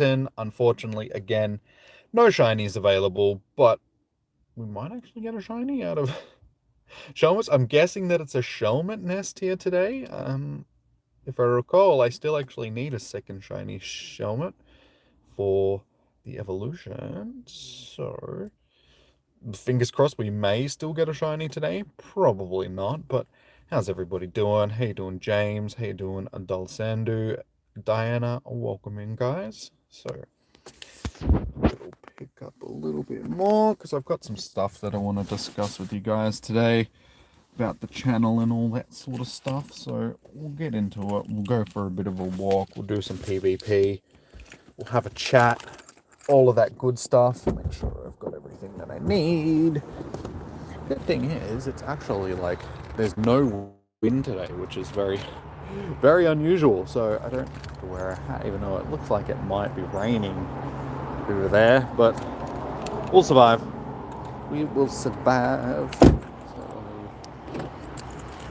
Unfortunately, again, no shinies available, but we might actually get a shiny out of Shelmet. I'm guessing that it's a Shelmet nest here today. If I recall, I still actually need a second shiny Shelmet for the evolution. So, fingers crossed we may still get a shiny today. Probably not, but how's everybody doing? How you doing, James? How you doing, Adulsandu? Diana, welcome in, guys. So, it'll pick up a little bit more because I've got some stuff that I want to discuss with you guys today about the channel and all that sort of stuff. So we'll get into it. We'll go for a bit of a walk. We'll do some PvP. We'll have a chat. All of that good stuff. Make sure I've got everything that I need. Good thing is, it's actually like there's no wind today, which is very, very unusual. So I don't have to wear a hat, even though it looks like it might be raining over there. But we'll survive. We will survive.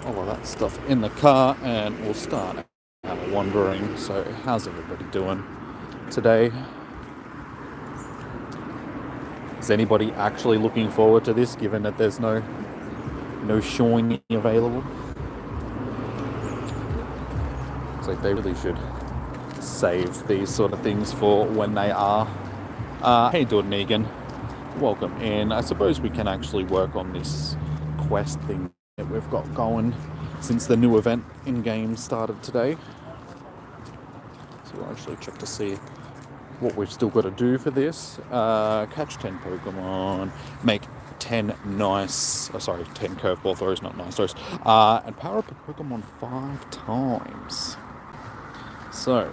All of that stuff in the car, and we'll start our wandering. So how's everybody doing today? Is anybody actually looking forward to this, given that there's no shiny available? It's like they really should save these sort of things for when they are. How you doing, Negan? Welcome in. I suppose we can actually work on this quest thing that we've got going since the new event in game started today. So we'll actually check to see what we've still got to do for this. Catch 10 Pokemon, make 10 nice, 10 curveball throws, not nice throws, and power up a Pokemon 5 times. So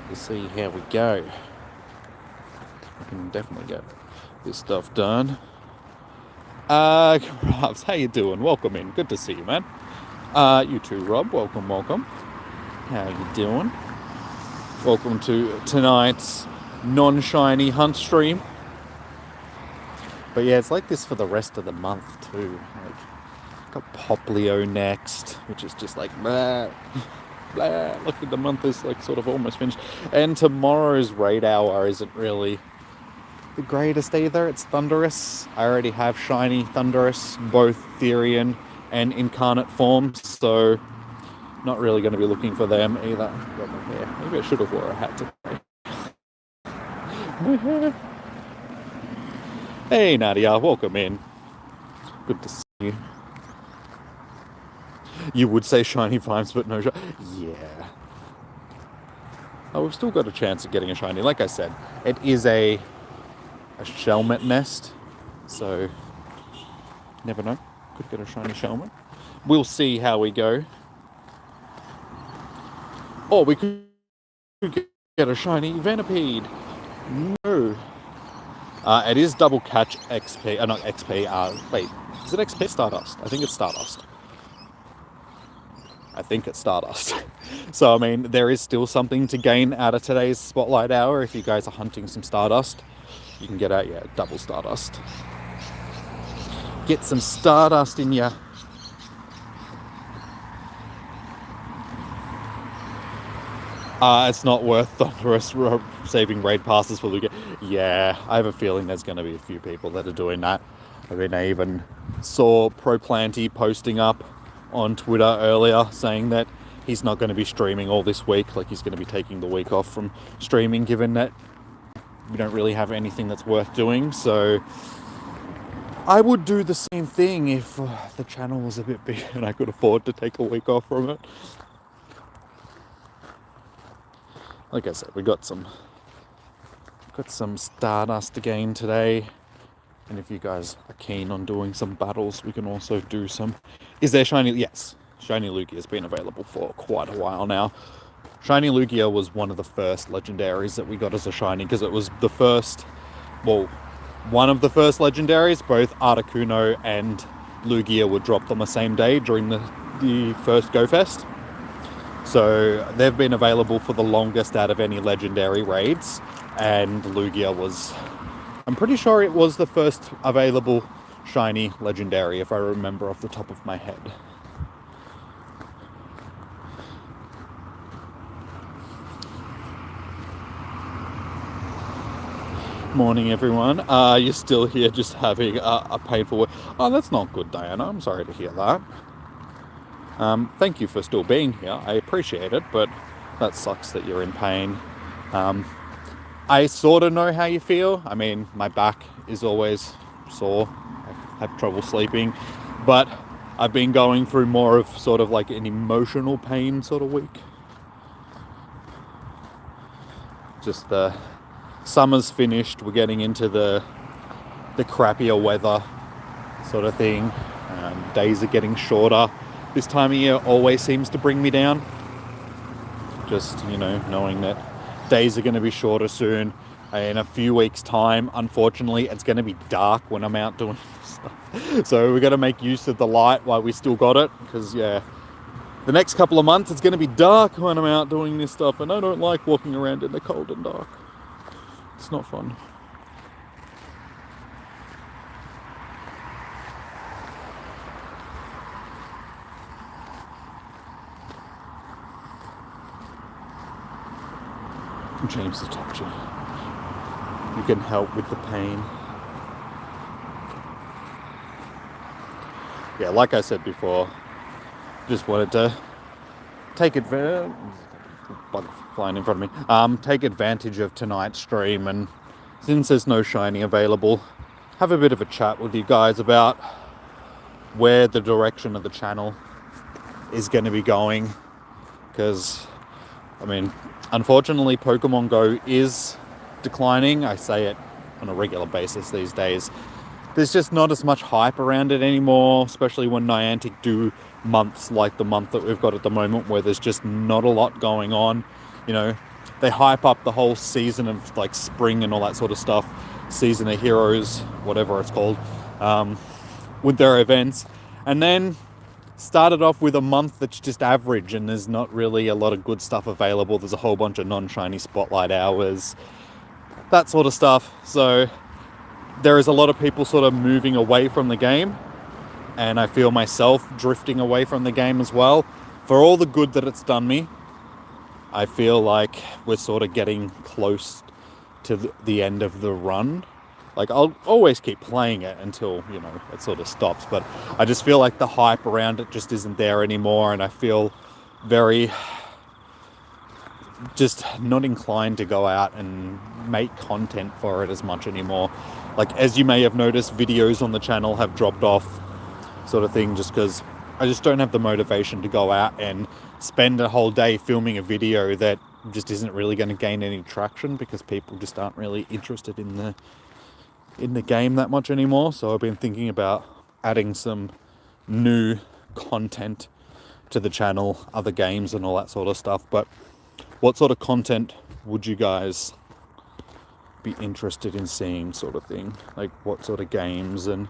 we'll see how we go. We can definitely get this stuff done. Robs, how you doing? Welcome in. Good to see you, man. You too, Rob. Welcome. How you doing? Welcome to tonight's non-shiny hunt stream. But yeah, it's like this for the rest of the month too. Like, got Poplio next, which is just like blah, blah. Look, the month is like sort of almost finished. And tomorrow's raid hour isn't really the greatest either. It's Thundurus. I already have shiny Thundurus, both Therian and Incarnate forms, so not really going to be looking for them either. Got my hair. Maybe I should have wore a hat today. My hair. Hey Nadia, welcome in. Good to see you. You would say shiny vibes, but no shiny. Yeah. Oh, we've still got a chance of getting a shiny. Like I said, it is a Shelmet nest, so never know. Could get a shiny Shelmet. We'll see how we go. Or we could get a shiny Venipede. No. It is double catch XP. Not XP. Wait, is it XP? Stardust. I think it's Stardust. So, I mean, there is still something to gain out of today's Spotlight Hour. If you guys are hunting some Stardust, you can get out, double Stardust. Get some Stardust in ya. It's not worth Thundurus saving raid passes for Lugia. Yeah, I have a feeling there's going to be a few people that are doing that. I mean, I even saw ProPlanty posting up on Twitter earlier saying that he's not going to be streaming all this week. Like, he's going to be taking the week off from streaming, given that we don't really have anything that's worth doing. So I would do the same thing if the channel was a bit big and I could afford to take a week off from it. Like I said, we got some Stardust again today. And if you guys are keen on doing some battles, we can also do some. Is there shiny? Yes. Shiny Lugia has been available for quite a while now. Shiny Lugia was one of the first legendaries that we got as a shiny, because it was the first, one of the first legendaries. Both Articuno and Lugia were dropped on the same day during the first Go Fest. So they've been available for the longest out of any legendary raids, and Lugia was, I'm pretty sure it was the first available shiny legendary, if I remember off the top of my head. Morning, everyone. You're still here just having a painful week. Oh, that's not good, Diana. I'm sorry to hear that. Thank you for still being here. I appreciate it, but that sucks that you're in pain. I sort of know how you feel. I mean, my back is always sore. I have trouble sleeping, but I've been going through more of sort of like an emotional pain sort of week. Just the summer's finished. We're getting into the crappier weather sort of thing. Days are getting shorter. This time of year always seems to bring me down. Just, knowing that days are going to be shorter soon. In a few weeks' time, unfortunately, it's going to be dark when I'm out doing stuff. So we're going to make use of the light while we still got it. Because, the next couple of months, it's going to be dark when I'm out doing this stuff. And I don't like walking around in the cold and dark. It's not fun. James the top chair. You can help with the pain. Yeah, like I said before, just wanted to take advantage. Bug flying in front of me. Take advantage of tonight's stream, and since there's no shiny available, have a bit of a chat with you guys about where the direction of the channel is going to be going. Because, unfortunately, Pokemon Go is declining. I say it on a regular basis these days. There's just not as much hype around it anymore, especially when Niantic do months like the month that we've got at the moment, where there's just not a lot going on. They hype up the whole season of like spring and all that sort of stuff, season of heroes, whatever it's called, with their events, and then started off with a month that's just average, and there's not really a lot of good stuff available. There's a whole bunch of non-shiny spotlight hours, that sort of stuff. So there is a lot of people sort of moving away from the game, and I feel myself drifting away from the game as well. For all the good that it's done me, I feel like we're sort of getting close to the end of the run. Like, I'll always keep playing it until, it sort of stops. But I just feel like the hype around it just isn't there anymore. And I feel very just not inclined to go out and make content for it as much anymore. Like, as you may have noticed, videos on the channel have dropped off, sort of thing, just because I just don't have the motivation to go out and spend a whole day filming a video that just isn't really going to gain any traction, because people just aren't really interested in the game that much anymore. So I've been thinking about adding some new content to the channel, other games and all that sort of stuff. But what sort of content would you guys be interested in seeing, sort of thing? Like, what sort of games and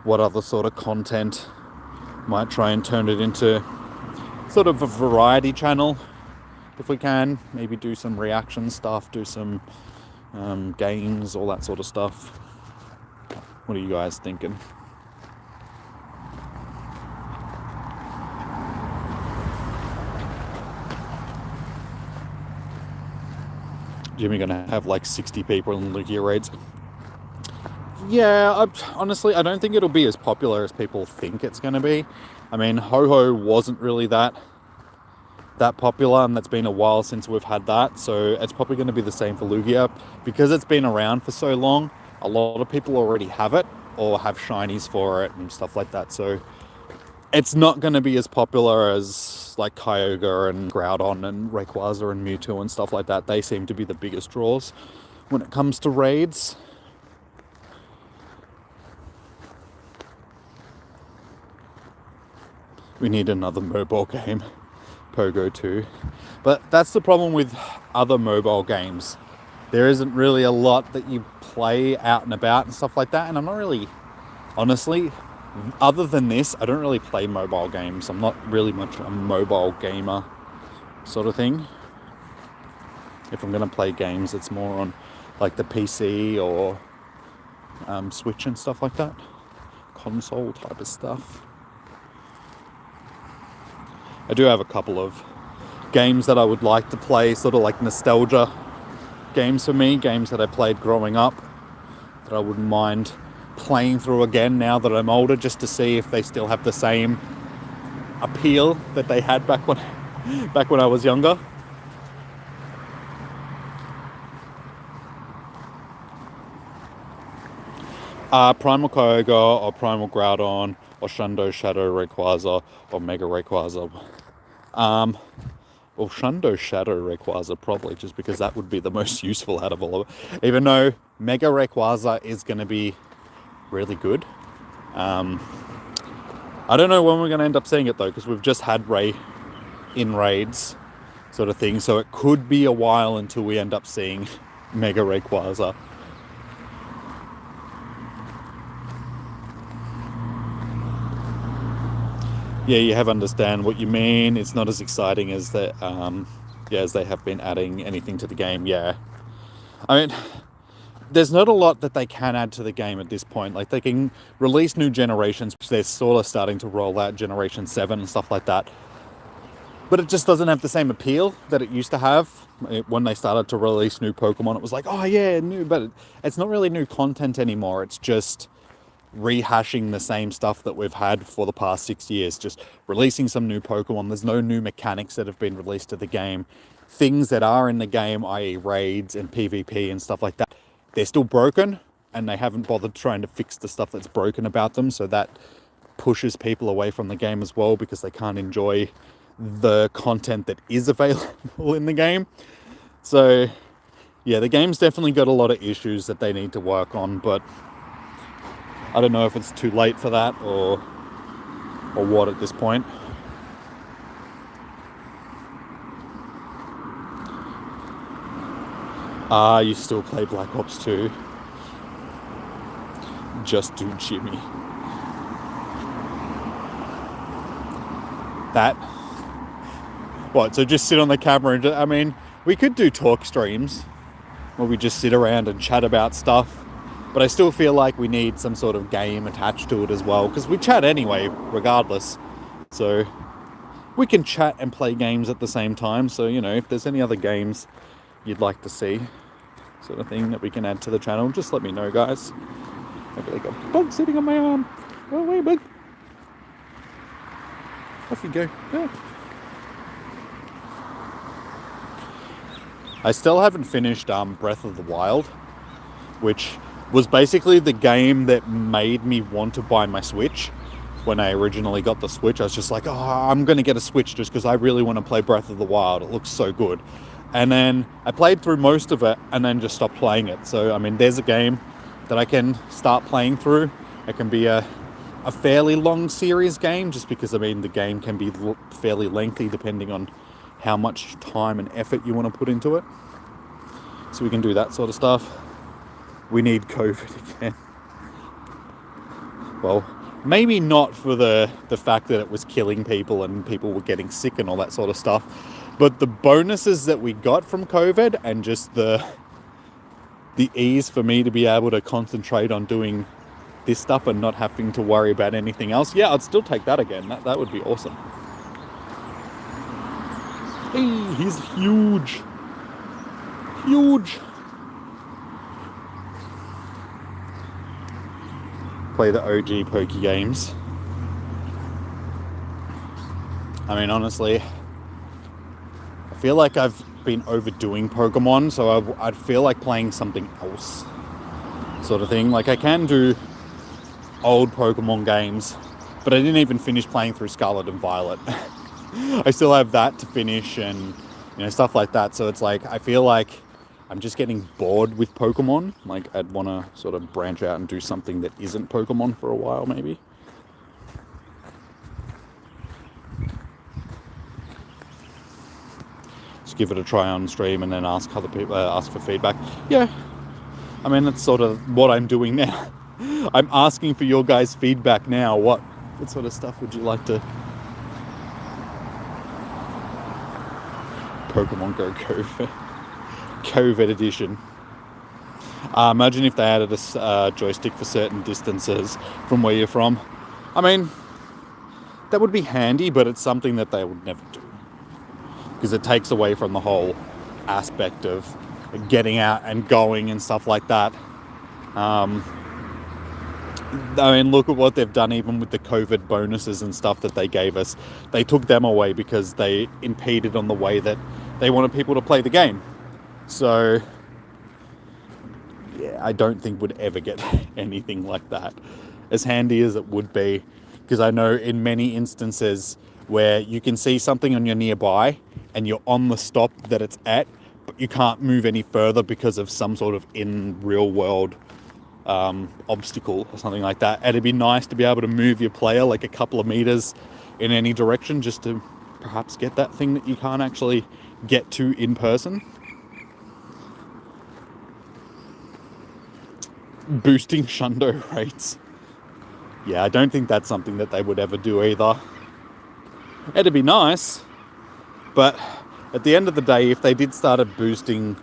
what other sort of content? Might try and turn it into sort of a variety channel if we can. Maybe do some reaction stuff, do some games, all that sort of stuff. What are you guys thinking? Jimmy gonna have like 60 people in Lugia raids? Yeah, honestly, I don't think it'll be as popular as people think it's going to be. I mean, Ho-Ho wasn't really that popular, and that's been a while since we've had that. So it's probably going to be the same for Lugia. Because it's been around for so long, a lot of people already have it or have shinies for it and stuff like that. So it's not going to be as popular as like Kyogre and Groudon and Rayquaza and Mewtwo and stuff like that. They seem to be the biggest draws when it comes to raids. We need another mobile game, Pogo 2. But that's the problem with other mobile games. There isn't really a lot that you play out and about and stuff like that. And I'm not really, honestly, other than this, I don't really play mobile games. I'm not really much a mobile gamer sort of thing. If I'm going to play games, it's more on like the PC or Switch and stuff like that. Console type of stuff. I do have a couple of games that I would like to play, sort of like nostalgia games for me, games that I played growing up. that I wouldn't mind playing through again now that I'm older, just to see if they still have the same appeal that they had back when I was younger. Primal Kyogre or Primal Groudon or Shundo Shadow Rayquaza or Mega Rayquaza. Well, Shundo Shadow Rayquaza probably, just because that would be the most useful out of all of it. Even though Mega Rayquaza is going to be really good. I don't know when we're going to end up seeing it though, because we've just had Ray in raids sort of thing. So it could be a while until we end up seeing Mega Rayquaza. Yeah, you have understand what you mean. It's not as exciting as that. As they have been adding anything to the game. Yeah, I mean, there's not a lot that they can add to the game at this point. Like, they can release new generations, which they're sort of starting to roll out, Generation 7 and stuff like that. But it just doesn't have the same appeal that it used to have. When they started to release new Pokemon, it was like, oh yeah, new, but it's not really new content anymore. It's just rehashing the same stuff that we've had for the past 6 years, just releasing some new Pokemon. There's no new mechanics that have been released to the game. Things that are in the game, i.e. raids and PvP and stuff like that, they're still broken, and they haven't bothered trying to fix the stuff that's broken about them, so that pushes people away from the game as well, because they can't enjoy the content that is available in the game. So yeah, the game's definitely got a lot of issues that they need to work on, but I don't know if it's too late for that or what at this point. You still play Black Ops 2? Just do Jimmy. That? What, so just sit on the camera and I mean, we could do talk streams where we just sit around and chat about stuff, but I still feel like we need some sort of game attached to it as well, because we chat anyway, regardless. So we can chat and play games at the same time. So, you know, if there's any other games you'd like to see, sort of thing, that we can add to the channel, just let me know, guys. I feel like a bug sitting on my arm. Go away, bug. Off you go. Yeah. I still haven't finished Breath of the Wild, which was basically the game that made me want to buy my Switch. When I originally got the Switch, I was just like, oh, I'm going to get a Switch just because I really want to play Breath of the Wild. It looks so good. And then I played through most of it and then just stopped playing it. So, I mean, there's a game that I can start playing through. It can be a fairly long series game, just because, I mean, the game can be fairly lengthy depending on how much time and effort you want to put into it. So we can do that sort of stuff. We need COVID again. Well, maybe not for the fact that it was killing people and people were getting sick and all that sort of stuff, but the bonuses that we got from COVID and just the ease for me to be able to concentrate on doing this stuff and not having to worry about anything else. Yeah, I'd still take that again. That would be awesome. Hey, he's huge. Huge. Play the OG Poke games. I mean, honestly, I feel like I've been overdoing Pokemon, so I'd feel like playing something else, sort of thing. Like, I can do old Pokemon games, but I didn't even finish playing through Scarlet and Violet. I still have that to finish and, you know, stuff like that. So it's like, I feel like I'm just getting bored with Pokemon. Like, I'd want to sort of branch out and do something that isn't Pokemon for a while, maybe. Just give it a try on stream and then ask other people, ask for feedback. Yeah, I mean, that's sort of what I'm doing now. I'm asking for your guys' feedback now. What sort of stuff would you like to... Pokemon Go COVID edition. Imagine if they added a joystick for certain distances from where you're from. I mean, that would be handy, but it's something that they would never do, because it takes away from the whole aspect of getting out and going and stuff like that. I mean, look at what they've done even with the COVID bonuses and stuff that they gave us. They took them away because they impeded on the way that they wanted people to play the game. So, yeah, I don't think we'd ever get anything like that. As handy as it would be, because I know in many instances where you can see something on your nearby and you're on the stop that it's at, but you can't move any further because of some sort of in real world obstacle or something like that. And it'd be nice to be able to move your player like a couple of meters in any direction just to perhaps get that thing that you can't actually get to in person. Boosting shundo rates. Yeah, I don't think that's something that they would ever do either. It'd be nice, but at the end of the day, if they did start boosting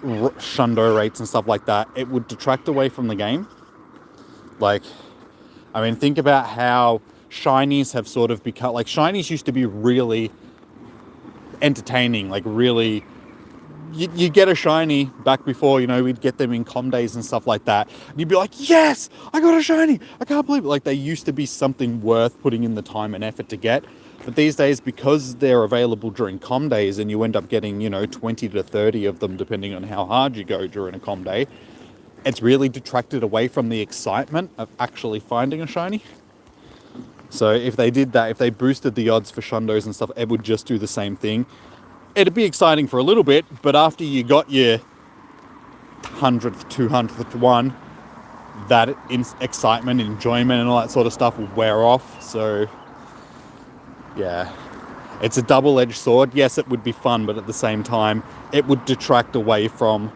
shundo rates and stuff like that, it would detract away from the game. Like, I mean, think about how shinies have sort of become, like, shinies used to be really entertaining, like really, you get a shiny back before, you know, we'd get them in com days and stuff like that, and you'd be like, yes, I got a shiny, I can't believe it. Like, they used to be something worth putting in the time and effort to get. But these days, because they're available during com days and you end up getting, you know, 20 to 30 of them, depending on how hard you go during a com day, it's really detracted away from the excitement of actually finding a shiny. So if they did that, if they boosted the odds for shundos and stuff, it would just do the same thing. It'd be exciting for a little bit, but after you got your 100th, 200th one, that excitement, enjoyment and all that sort of stuff will wear off. So yeah, it's a double-edged sword. Yes, it would be fun, but at the same time, it would detract away from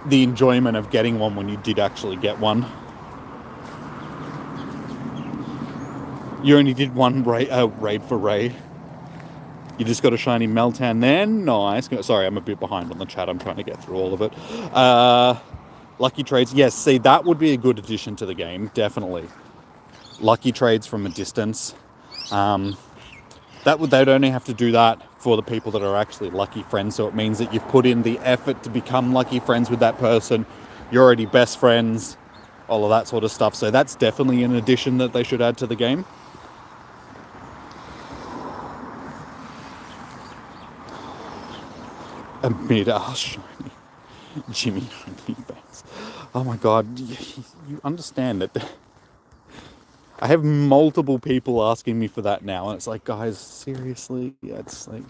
the enjoyment of getting one when you did actually get one. You only did one raid for Ray. You just got a shiny Meltan there. Nice. Sorry, I'm a bit behind on the chat. I'm trying to get through all of it. Lucky trades. Yes, see, that would be a good addition to the game. Definitely. Lucky trades from a distance. They'd only have to do that for the people that are actually lucky friends. So it means that you've put in the effort to become lucky friends with that person. You're already best friends. All of that sort of stuff. So that's definitely an addition that they should add to the game. A mid-ass shiny Jimmy OnlyFans. Oh my god, you understand that I have multiple people asking me for that now, and it's like, guys, seriously? Yeah, it's like,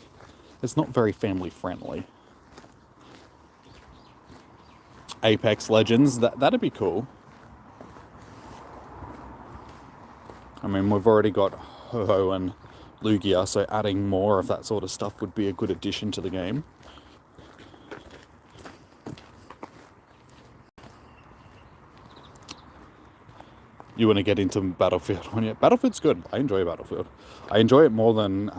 it's not very family friendly. Apex Legends, that'd be cool. I mean, we've already got Ho-Ho and Lugia, so adding more of that sort of stuff would be a good addition to the game. You want to get into Battlefield when you... Battlefield's good. I enjoy Battlefield. I enjoy it more than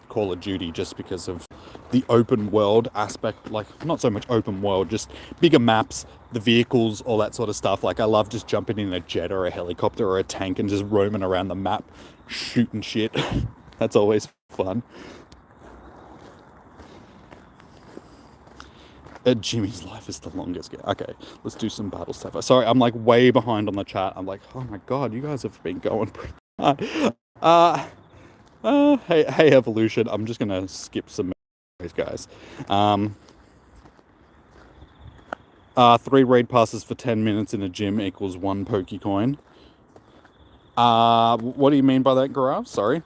Call of Duty just because of the open world aspect. Like, not so much open world, just bigger maps, the vehicles, all that sort of stuff. Like, I love just jumping in a jet or a helicopter or a tank and just roaming around the map, shooting shit. That's always fun. Jimmy's life is the longest game. Okay, let's do some battle stuff. Sorry, I'm like way behind on the chat. I'm like, oh my god, you guys have been going pretty hard. Hey, Evolution. I'm just gonna skip some guys. 3 raid passes for 10 minutes in a gym equals 1 Pokecoin. What do you mean by that, Gaurav? Sorry.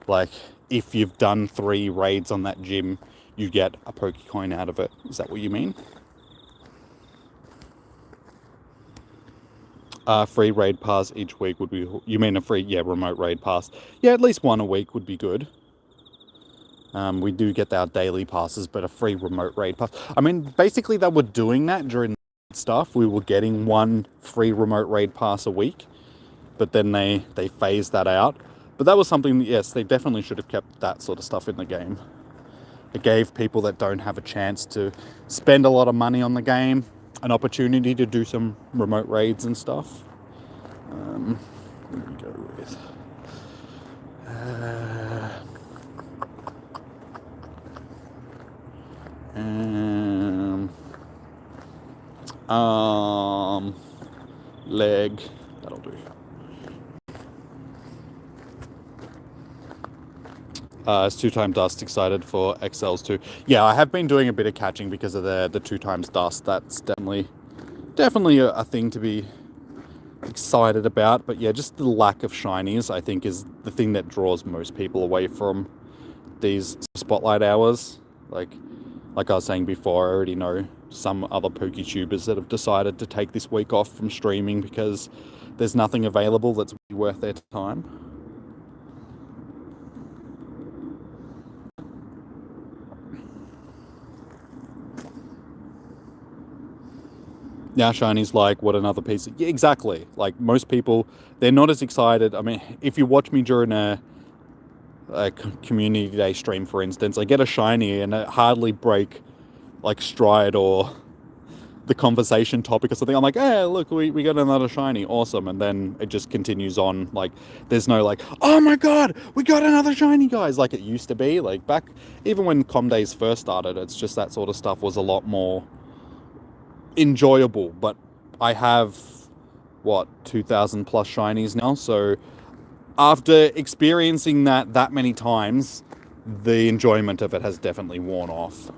Like, if you've done 3 raids on that gym, you get a Pokecoin out of it. Is that what you mean? Free raid pass each week would be... You mean a free, remote raid pass. Yeah, at least 1 a week would be good. We do get our daily passes, but a free remote raid pass. I mean, basically they were doing that during stuff. We were getting 1 free remote raid pass a week, but then they phased that out. But that was something, yes, they definitely should have kept that sort of stuff in the game. It gave people that don't have a chance to spend a lot of money on the game an opportunity to do some remote raids and stuff. What do we go with? Leg. That'll do. It's 2x dust. Excited for XLs too. Yeah, I have been doing a bit of catching because of the 2x dust. That's definitely a thing to be excited about. But yeah, just the lack of shinies, I think, is the thing that draws most people away from these spotlight hours. Like I was saying before, I already know some other PokeTubers that have decided to take this week off from streaming because there's nothing available that's worth their time. Now shinies like, what, another piece? Yeah, exactly. Like, most people, they're not as excited. I mean, if you watch me during a community day stream, for instance, I get a shiny and I hardly break like stride or the conversation topic or something. I'm like, hey, look, we got another shiny, awesome. And then it just continues on. Like, there's no like, oh my god, we got another shiny, guys, like it used to be. Like, back, even when Com Days first started, it's just that sort of stuff was a lot more enjoyable. But I have, what, 2,000 plus shinies now, so after experiencing that many times, the enjoyment of it has definitely worn off.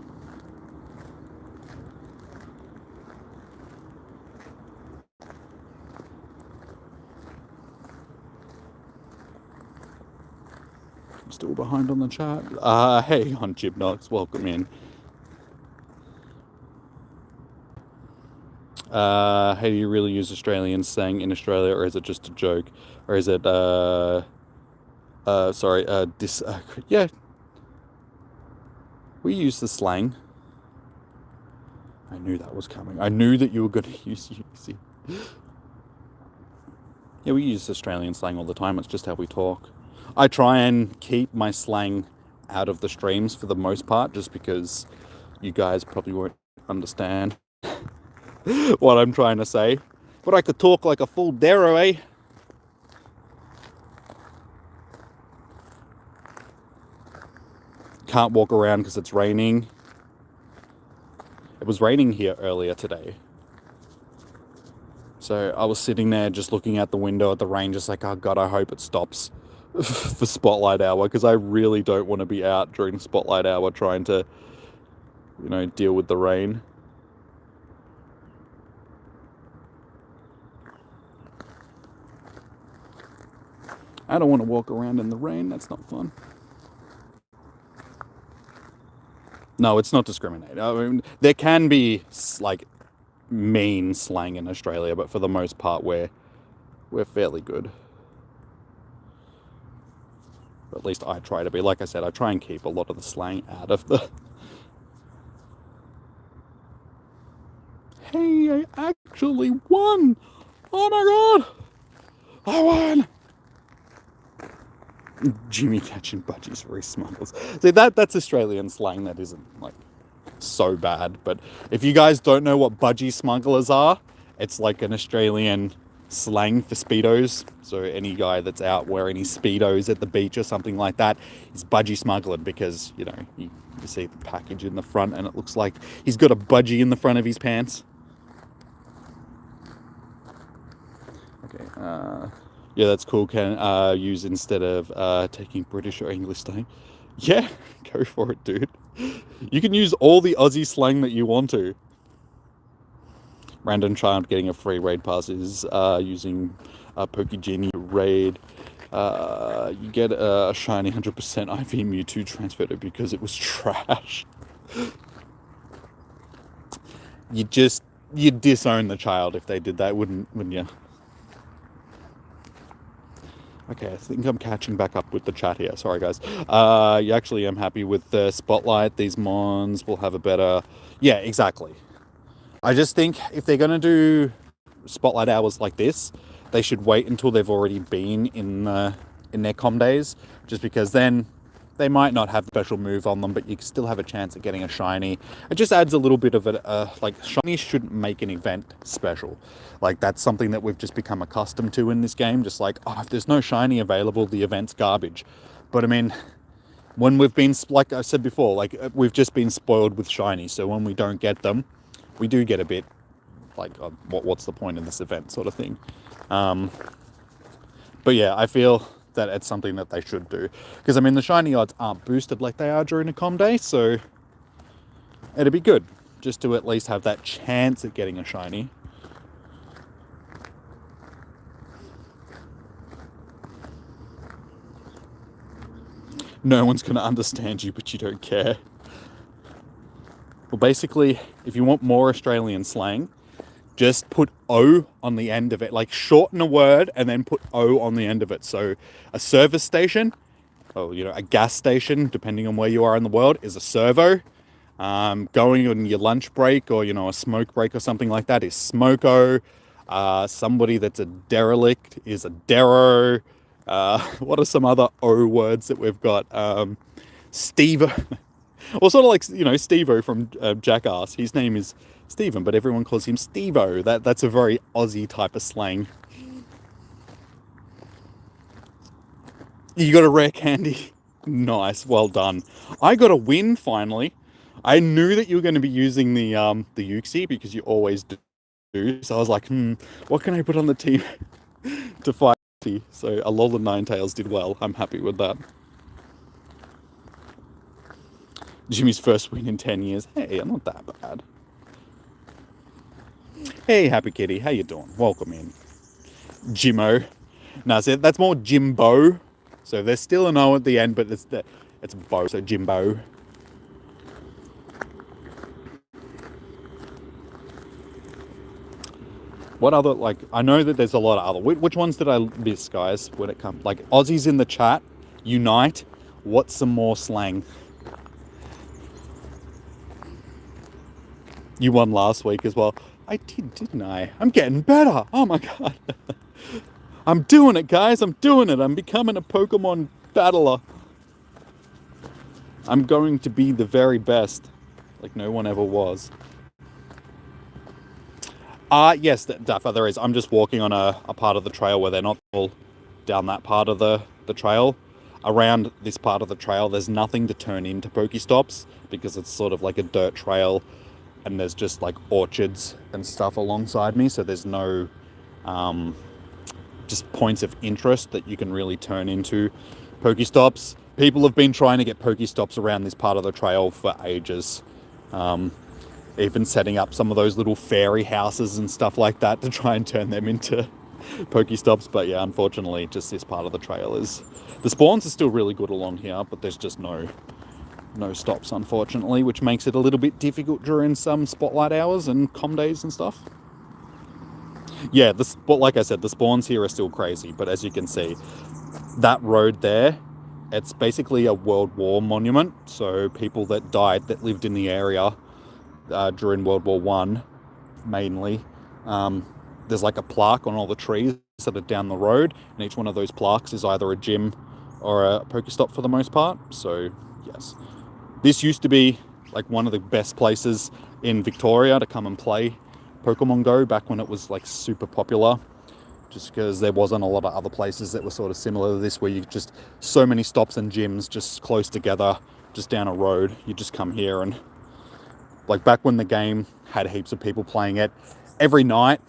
I'm still behind on the chat. Hey, on Gibnox, welcome in. Hey, do you really use Australian slang in Australia, or is it just a joke? Or is it, yeah. We use the slang. I knew that was coming. I knew that you were going to use UC. Yeah, we use Australian slang all the time. It's just how we talk. I try and keep my slang out of the streams for the most part, just because you guys probably won't understand what I'm trying to say. But I could talk like a full Darrow, eh? Can't walk around because it's raining. It was raining here earlier today. So I was sitting there just looking out the window at the rain, just like, oh god, I hope it stops for Spotlight Hour, because I really don't want to be out during Spotlight Hour trying to, deal with the rain. I don't want to walk around in the rain. That's not fun. No, it's not discriminating. I mean, there can be like mean slang in Australia, but for the most part, we're fairly good. At least I try to be. Like I said, I try and keep a lot of the slang out of the... Hey, I actually won! Oh my god! I won! Jimmy catching budgies for his Smiggles. See, that's Australian slang that isn't, like, so bad. But if you guys don't know what budgie smugglers are, it's like an Australian slang for Speedos. So any guy that's out wearing his Speedos at the beach or something like that is budgie smuggling, because, you see the package in the front and it looks like he's got a budgie in the front of his pants. Okay, yeah, that's cool. Can use instead of taking British or English slang. Yeah, go for it, dude. You can use all the Aussie slang that you want to. Random child getting a free raid pass is using Pokegenie raid. You get a shiny 100% IV Mewtwo transferred it because it was trash. You'd disown the child if they did that, wouldn't you? Okay, I think I'm catching back up with the chat here. Sorry, guys. You actually am happy with the Spotlight. These mons will have a better... Yeah, exactly. I just think if they're going to do Spotlight Hours like this, they should wait until they've already been in their com days, just because then they might not have the special move on them, but you still have a chance at getting a shiny. It just adds a little bit of like, shinies shouldn't make an event special. Like, that's something that we've just become accustomed to in this game. Just like, oh, if there's no shiny available, the event's garbage. But I mean, when we've been, like I said before, like, we've just been spoiled with shinies. So when we don't get them, we do get a bit like, what's the point in this event sort of thing. But yeah, I feel that it's something that they should do. Because, I mean, the shiny odds aren't boosted like they are during a com day, so it'd be good just to at least have that chance at getting a shiny. No one's going to understand you, but you don't care. Well, basically, if you want more Australian slang, just put O on the end of it. Like, shorten a word and then put O on the end of it. So a service station, or, you know, a gas station, depending on where you are in the world, is a servo. Going on your lunch break or, you know, a smoke break or something like that is smoko. Somebody that's a derelict is a dero. What are some other O words that we've got? Steve, or sort of like, you know, Steve-O from Jackass. His name is Steven, but everyone calls him Steve-O. That's a very Aussie type of slang. You got a rare candy. Nice, well done. I got a win finally. I knew that you were going to be using the Uxie because you always do. So I was like, what can I put on the team to fight? So a lot of Ninetales did well. I'm happy with that. Jimmy's first win in 10 years. Hey, I'm not that bad. Hey, Happy Kitty, how you doing? Welcome in. Jimmo. No, so that's more Jimbo. So there's still an O at the end, but it's Bo, so Jimbo. What other, like, I know that there's a lot of other, which ones did I miss, guys, when it comes, like, Aussies in the chat, unite, what's some more slang? You won last week as well. I did, didn't I? I'm getting better. Oh my god. I'm doing it, guys. I'm doing it. I'm becoming a Pokemon battler. I'm going to be the very best, like no one ever was. Yes, Daffa, there is. I'm just walking on a part of the trail where they're not all down that part of the trail. Around this part of the trail, there's nothing to turn into Pokestops because it's sort of like a dirt trail and there's just like orchards and stuff alongside me. So there's no just points of interest that you can really turn into Pokestops. People have been trying to get Pokestops around this part of the trail for ages. Even setting up some of those little fairy houses and stuff like that to try and turn them into Pokestops. But yeah, unfortunately, just this part of the trail is... The spawns are still really good along here, but there's just no stops, unfortunately, which makes it a little bit difficult during some spotlight hours and com days and stuff. Yeah, but like I said, the spawns here are still crazy. But as you can see, that road there, it's basically a World War monument. So people that died that lived in the area during World War One, mainly. There's like a plaque on all the trees that are down the road, and each one of those plaques is either a gym or a Pokestop for the most part. So yes, this used to be like one of the best places in Victoria to come and play Pokemon Go back when it was like super popular, just because there wasn't a lot of other places that were sort of similar to this, where you just so many stops and gyms just close together, just down a road. You just come here, and like back when the game had heaps of people playing it, every night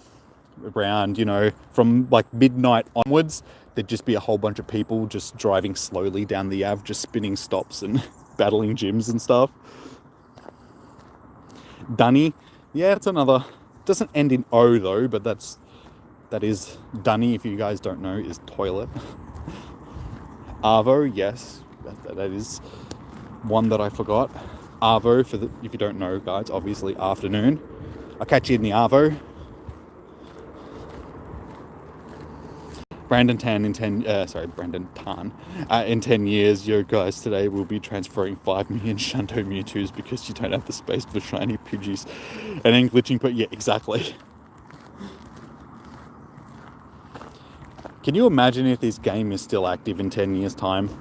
around, you know, from like midnight onwards, there'd just be a whole bunch of people just driving slowly down the Ave, just spinning stops and battling gyms and stuff. Dunny, yeah, it's another, doesn't end in O though, but that is Dunny, if you guys don't know, is toilet. Arvo, yes, that is one that I forgot. Arvo, if you don't know, guys, obviously afternoon. I'll catch you in the Arvo. Brandon Tan in 10 years, yo guys, today we'll be transferring 5 million Shanto Mewtwo's because you don't have the space for shiny Pidgeys. And then glitching, but yeah, exactly. Can you imagine if this game is still active in 10 years' time?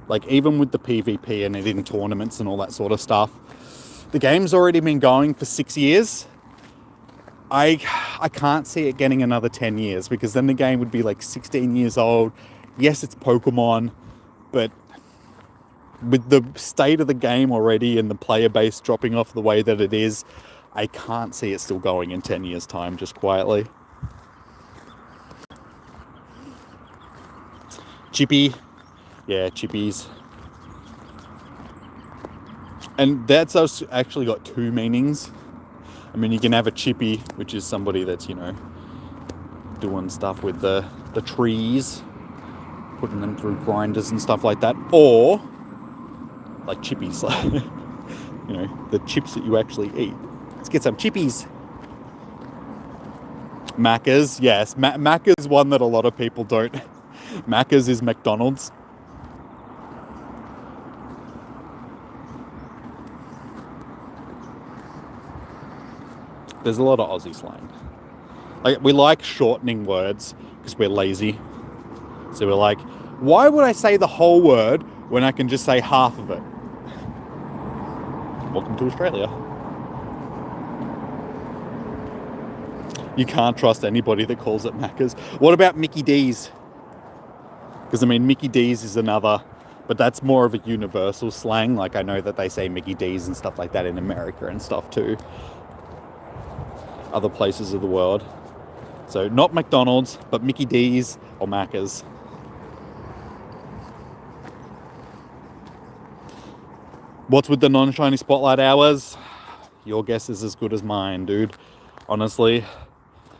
Like, even with the PvP and it in tournaments and all that sort of stuff, the game's already been going for 6 years. I can't see it getting another 10 years, because then the game would be like 16 years old. Yes, it's Pokemon, but with the state of the game already and the player base dropping off the way that it is, I can't see it still going in 10 years' time, just quietly. Chippy. Yeah, chippies. And that's actually got two meanings. I mean, you can have a chippy, which is somebody that's, you know, doing stuff with the trees, putting them through grinders and stuff like that. Or, like chippies, you know, the chips that you actually eat. Let's get some chippies. Macca's, yes. Macca's one that a lot of people don't. Macca's is McDonald's. There's a lot of Aussie slang. Like, we like shortening words because we're lazy. So we're like, why would I say the whole word when I can just say half of it? Welcome to Australia. You can't trust anybody that calls it Macca's. What about Mickey D's? Because, I mean, Mickey D's is another, but that's more of a universal slang. Like, I know that they say Mickey D's and stuff like that in America and stuff too. Other places of the world. So not McDonald's, but Mickey D's or Macca's. What's with the non-shiny spotlight hours? Your guess is as good as mine, dude. Honestly,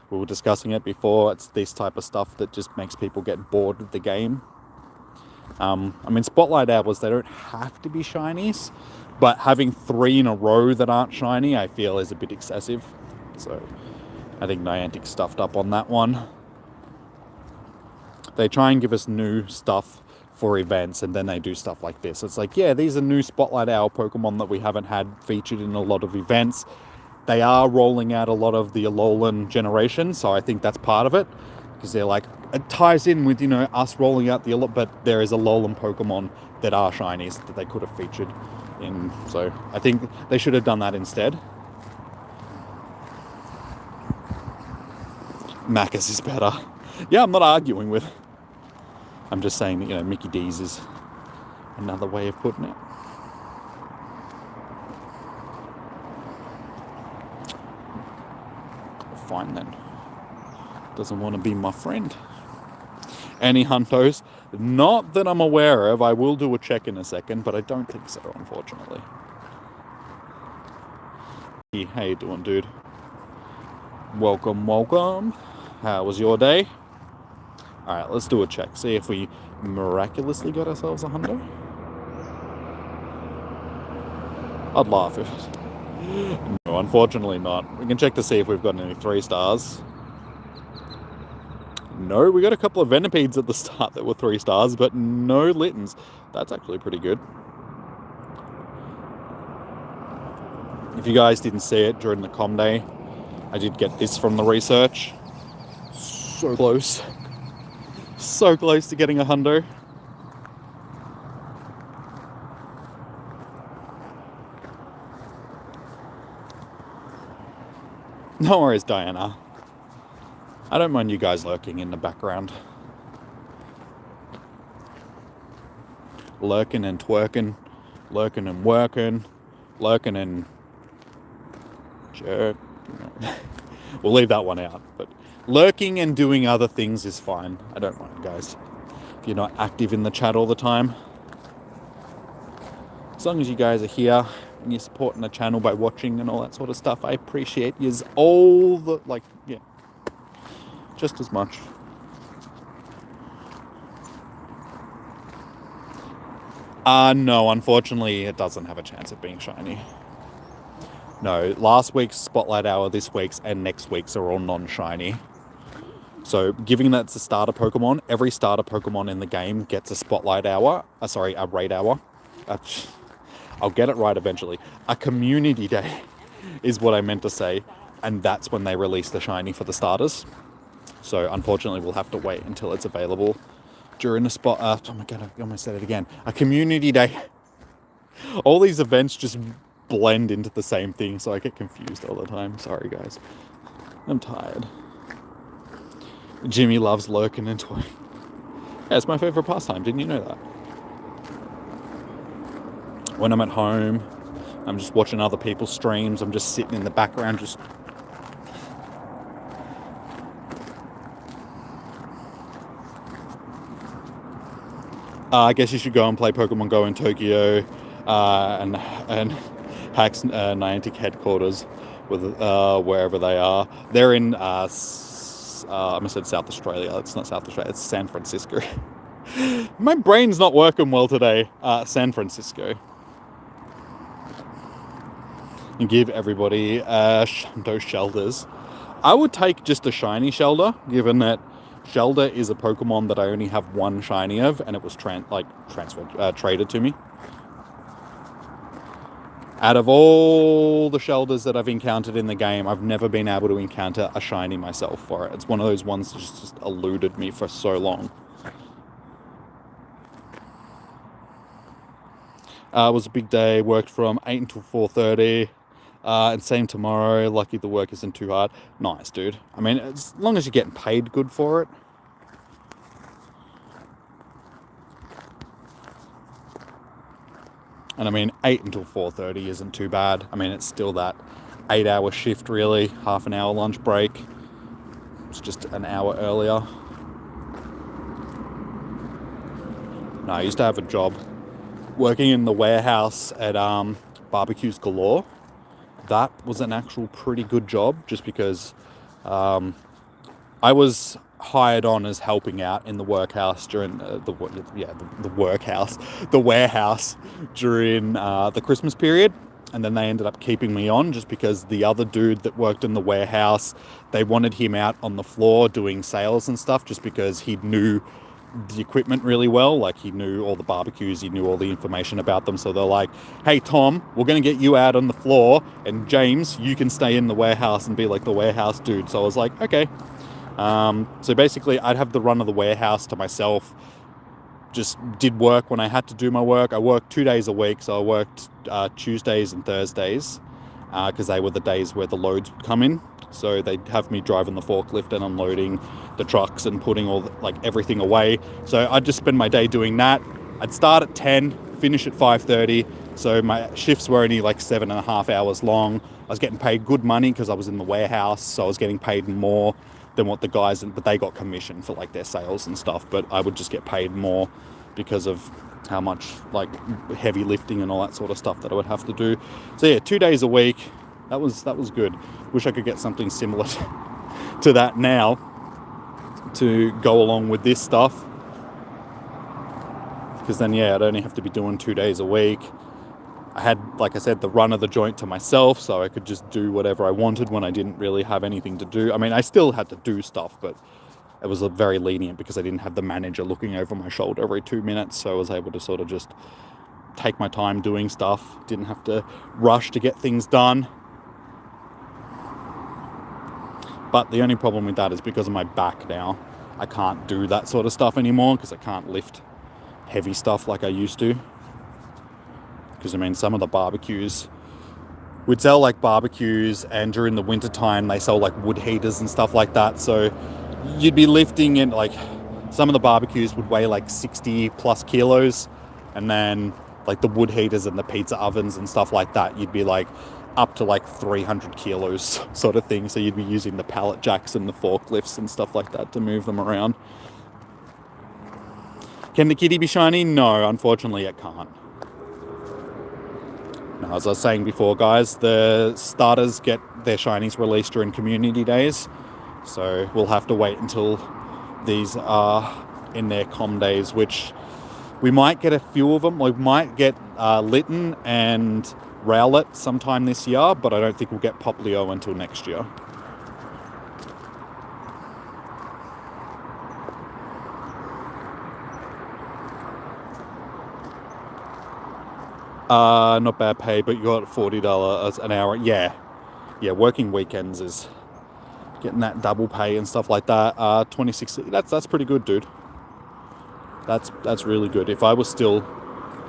we were discussing it before. It's this type of stuff that just makes people get bored with the game. I mean, spotlight hours, they don't have to be shinies, but having 3 in a row that aren't shiny, I feel is a bit excessive. So I think Niantic stuffed up on that one. They try and give us new stuff for events, and then they do stuff like this. It's like, yeah, these are new Spotlight Hour Pokemon that we haven't had featured in a lot of events. They are rolling out a lot of the Alolan generation, so I think that's part of it. Because they're like, it ties in with, you know, us rolling out the, but there is Alolan Pokemon that are shinies that they could have featured in. So I think they should have done that instead. Macca's is better. Yeah, I'm not arguing with. I'm just saying that, you know, Mickey D's is another way of putting it. Fine then. Doesn't want to be my friend. Any huntos? Not that I'm aware of. I will do a check in a second, but I don't think so, unfortunately. Hey, how you doing, dude? Welcome, welcome. How was your day? Alright, let's do a check. See if we miraculously got ourselves a hundo. I'd laugh if... No, unfortunately not. We can check to see if we've got any 3 stars. No, we got a couple of Venipedes at the start that were 3 stars, but no Littens. That's actually pretty good. If you guys didn't see it during the com day, I did get this from the research. So close. So close to getting a hundo. No worries, Diana. I don't mind you guys lurking in the background. Lurking and twerking. Lurking and working. Lurking and... jerk. We'll leave that one out. But lurking and doing other things is fine. I don't mind, guys. If you're not active in the chat all the time. As long as you guys are here and you're supporting the channel by watching and all that sort of stuff, I appreciate yous all the, like, yeah, just as much. No, unfortunately, it doesn't have a chance of being shiny. No, last week's Spotlight Hour, this week's, and next week's are all non-shiny. So, given that it's a starter Pokemon, every starter Pokemon in the game gets a Spotlight Hour. A Raid Hour. I'll get it right eventually. A Community Day is what I meant to say. And that's when they release the shiny for the starters. So, unfortunately, we'll have to wait until it's available during the oh my god, I almost said it again. A Community Day. All these events just blend into the same thing, so I get confused all the time. Sorry, guys. I'm tired. Jimmy loves lurking and toying. Yeah, it's my favourite pastime. Didn't you know that? When I'm at home, I'm just watching other people's streams. I'm just sitting in the background, just... I guess you should go and play Pokemon Go in Tokyo, and Hack's Niantic headquarters, with wherever they are. They're in I almost said South Australia. It's not South Australia. It's San Francisco. My brain's not working well today. San Francisco. And give everybody those Shelders. I would take just a shiny Shelder, given that Shelder is a Pokemon that I only have one shiny of, and it was traded to me. Out of all the Shelders that I've encountered in the game, I've never been able to encounter a shiny myself for it. It's one of those ones that just eluded me for so long. It was a big day, worked from 8 until 4:30. And same tomorrow. Lucky the work isn't too hard. Nice, dude. I mean, as long as you're getting paid good for it. And I mean, 8 until 4:30 isn't too bad. I mean, it's still that 8-hour shift, really. Half an hour lunch break. It's just an hour earlier. No, I used to have a job working in the warehouse at Barbecues Galore. That was an actual pretty good job, just because I was hired on as helping out in the workhouse during the warehouse during the Christmas period, and then they ended up keeping me on just because the other dude that worked in the warehouse, they wanted him out on the floor doing sales and stuff, just because he knew the equipment really well. Like, he knew all the barbecues, he knew all the information about them. So they're like, hey Tom, we're going to get you out on the floor, and James, you can stay in the warehouse and be like the warehouse dude. So I was like, okay. So basically I'd have the run of the warehouse to myself. Just did work when I had to do my work. I worked 2 days a week, so I worked Tuesdays and Thursdays, because they were the days where the loads would come in. So they'd have me driving the forklift and unloading the trucks and putting everything away. So I'd just spend my day doing that. I'd start at 10, finish at 5:30. So my shifts were only like 7.5 hours long. I was getting paid good money because I was in the warehouse, so I was getting paid more than what the guys, but they got commission for like their sales and stuff. But I would just get paid more because of how much like heavy lifting and all that sort of stuff that I would have to do. So yeah, 2 days a week. That was good. Wish I could get something similar to that now to go along with this stuff. Because then, yeah, I'd only have to be doing 2 days a week. I had, like I said, the run of the joint to myself, so I could just do whatever I wanted when I didn't really have anything to do. I mean, I still had to do stuff, but it was very lenient because I didn't have the manager looking over my shoulder every 2 minutes, so I was able to sort of just take my time doing stuff. Didn't have to rush to get things done. But the only problem with that is because of my back now, I can't do that sort of stuff anymore because I can't lift heavy stuff like I used to. Because, I mean, some of the barbecues would sell like barbecues, and during the winter time they sell like wood heaters and stuff like that. So you'd be lifting in, like, some of the barbecues would weigh like 60 plus kilos, and then like the wood heaters and the pizza ovens and stuff like that, you'd be like up to like 300 kilos sort of thing. So you'd be using the pallet jacks and the forklifts and stuff like that to move them around. Can the kitty be shiny? No, unfortunately it can't. Now, as I was saying before, guys, the starters get their shinies released during community days. So we'll have to wait until these are in their comm days, which we might get a few of them. We might get Litten and Rowlet sometime this year, but I don't think we'll get Poplio until next year. Not bad pay, but you got $40 an hour. Yeah, working weekends is getting that double pay and stuff like that. 26. That's pretty good, dude. That's really good. If I was still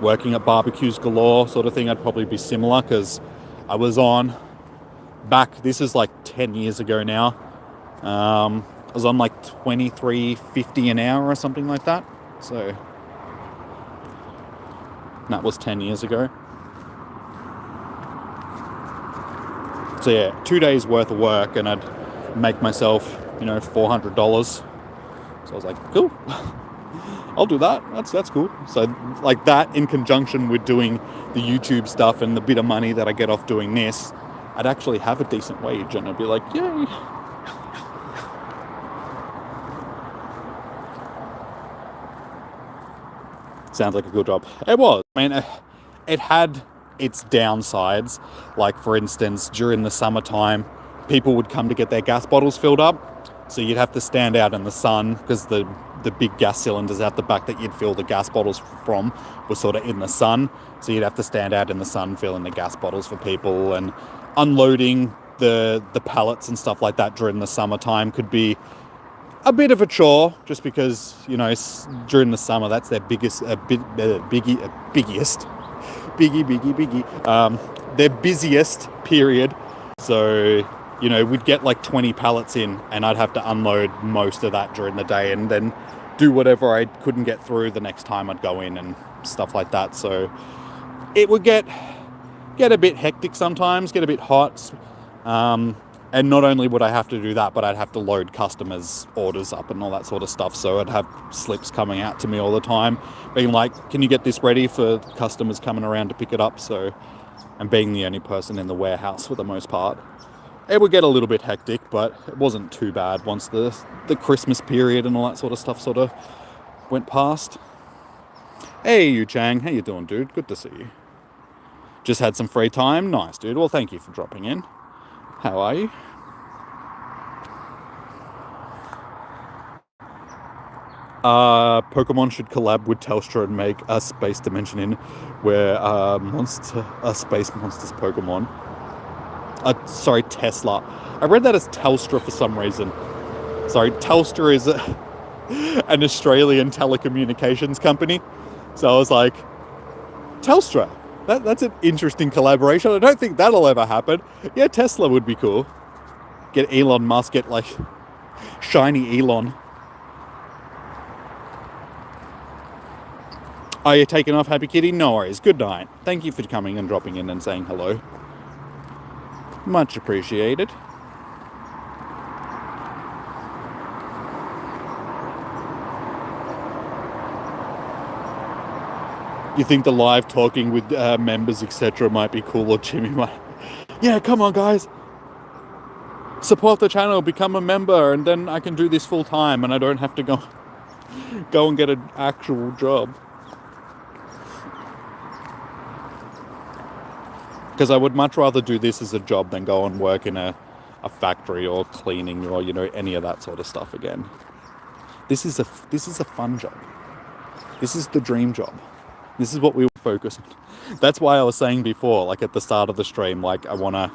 working at Barbecues Galore sort of thing, I'd probably be similar, because I was on back. This is like 10 years ago now. I was on like $23.50 an hour or something like that. So that was 10 years ago. So yeah, 2 days worth of work, and I'd make myself, $400. So I was like, cool, I'll do that. That's cool. So like that, in conjunction with doing the YouTube stuff and the bit of money that I get off doing this, I'd actually have a decent wage, and I'd be like, yay. Sounds like a good job. It was. I mean, it had its downsides. Like, for instance, during the summertime, people would come to get their gas bottles filled up. So you'd have to stand out in the sun, because the big gas cylinders out the back that you'd fill the gas bottles from were sort of in the sun. So you'd have to stand out in the sun filling the gas bottles for people, and unloading the pallets and stuff like that during the summertime could be a bit of a chore, just because, during the summer, that's their biggest, their busiest period. So, we'd get like 20 pallets in, and I'd have to unload most of that during the day, and then do whatever I couldn't get through the next time I'd go in and stuff like that. So it would get a bit hectic sometimes, get a bit hot. And not only would I have to do that, but I'd have to load customers' orders up and all that sort of stuff. So I'd have slips coming out to me all the time, being like, can you get this ready for customers coming around to pick it up? So, and being the only person in the warehouse for the most part, it would get a little bit hectic, but it wasn't too bad once the Christmas period and all that sort of stuff sort of went past. Hey, Yu Chang, how you doing, dude? Good to see you. Just had some free time. Nice, dude. Well, thank you for dropping in. How are you? Pokemon should collab with Telstra and make a space dimension in where space monsters Pokemon. Sorry, Tesla. I read that as Telstra for some reason. Sorry, Telstra is an Australian telecommunications company. So I was like, Telstra. That's an interesting collaboration. I don't think that'll ever happen. Yeah, Tesla would be cool. Get Elon Musk, get like shiny Elon. Are you taking off, Happy Kitty? No worries. Good night. Thank you for coming and dropping in and saying hello. Much appreciated. You think the live talking with members, etc. might be cool, or Jimmy might... Yeah, come on, guys. Support the channel, become a member, and then I can do this full time, and I don't have to go and get an actual job. Because I would much rather do this as a job than go and work in a factory or cleaning or, any of that sort of stuff again. This is a fun job. This is the dream job. This is what we focus on. That's why I was saying before, like at the start of the stream, like I want to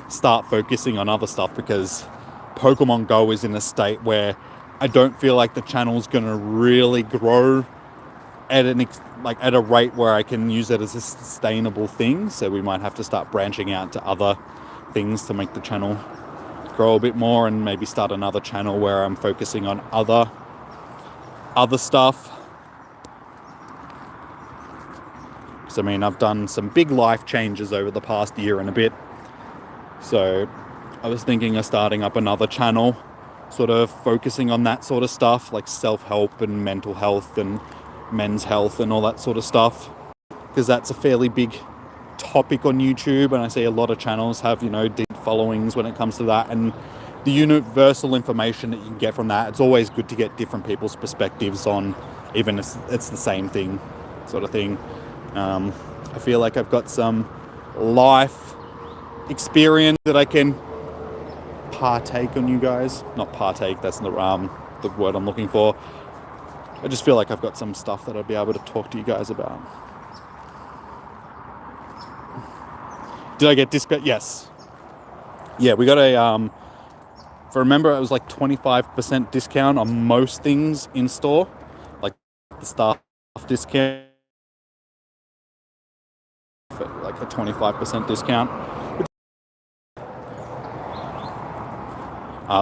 start focusing on other stuff, because Pokemon Go is in a state where I don't feel like the channel's going to really grow at a rate where I can use it as a sustainable thing. So we might have to start branching out to other things to make the channel grow a bit more, and maybe start another channel where I'm focusing on other stuff. I mean, I've done some big life changes over the past year and a bit. So I was thinking of starting up another channel, sort of focusing on that sort of stuff, like self-help and mental health and men's health and all that sort of stuff. Because that's a fairly big topic on YouTube, and I see a lot of channels have, deep followings when it comes to that. And the universal information that you can get from that, it's always good to get different people's perspectives on, even if it's the same thing, sort of thing. I feel like I've got some life experience that I can partake on you guys. Not partake, that's the word I'm looking for. I just feel like I've got some stuff that I'd be able to talk to you guys about. Did I get discount? Yes. Yeah, we got a, if I remember, it was like 25% discount on most things in store. Like the staff discount. Like a 25% discount.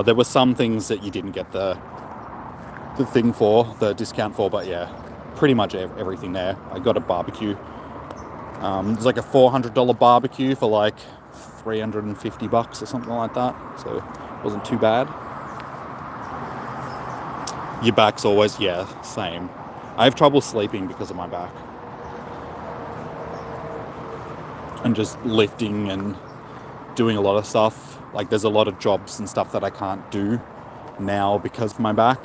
There were some things that you didn't get the discount for, but yeah, pretty much everything there. I got a barbecue. It was like a $400 barbecue for like $350 or something like that, so it wasn't too bad. Your back's always, yeah, same. I have trouble sleeping because of my back. And just lifting and doing a lot of stuff. Like, there's a lot of jobs and stuff that I can't do now because of my back.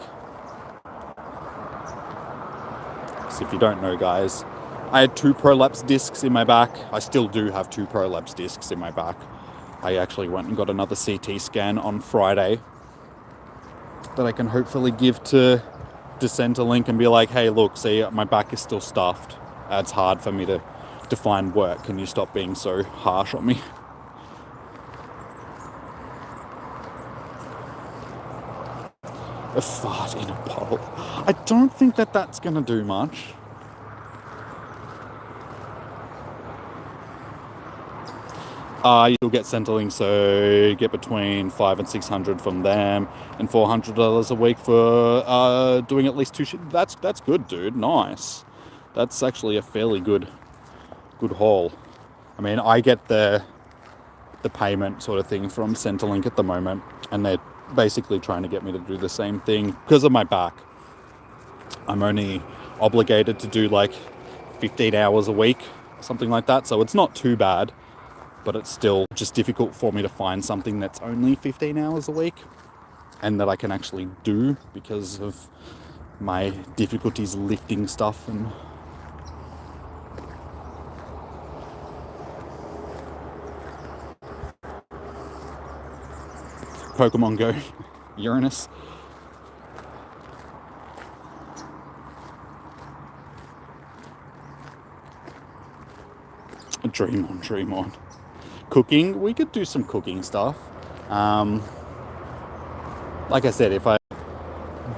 So if you don't know, guys, I had 2 prolapse discs in my back. I still do have 2 prolapse discs in my back. I actually went and got another CT scan on Friday that I can hopefully give to Centrelink and be like, hey, look, see, my back is still stuffed. It's hard for me to find work. Can you stop being so harsh on me? A fart in a bottle. I don't think that that's going to do much. You'll get Centrelink, so get between $500 and $600 from them, and $400 a week for doing at least 2 shifts. That's good, dude. Nice. That's actually a fairly good haul. I mean, I get the payment sort of thing from Centrelink at the moment, and they're basically trying to get me to do the same thing because of my back. I'm only obligated to do like 15 hours a week, something like that, so it's not too bad, but it's still just difficult for me to find something that's only 15 hours a week and that I can actually do because of my difficulties lifting stuff. And Pokemon Go, Uranus. Dream on, dream on. Cooking, we could do some cooking stuff. Like I said, if I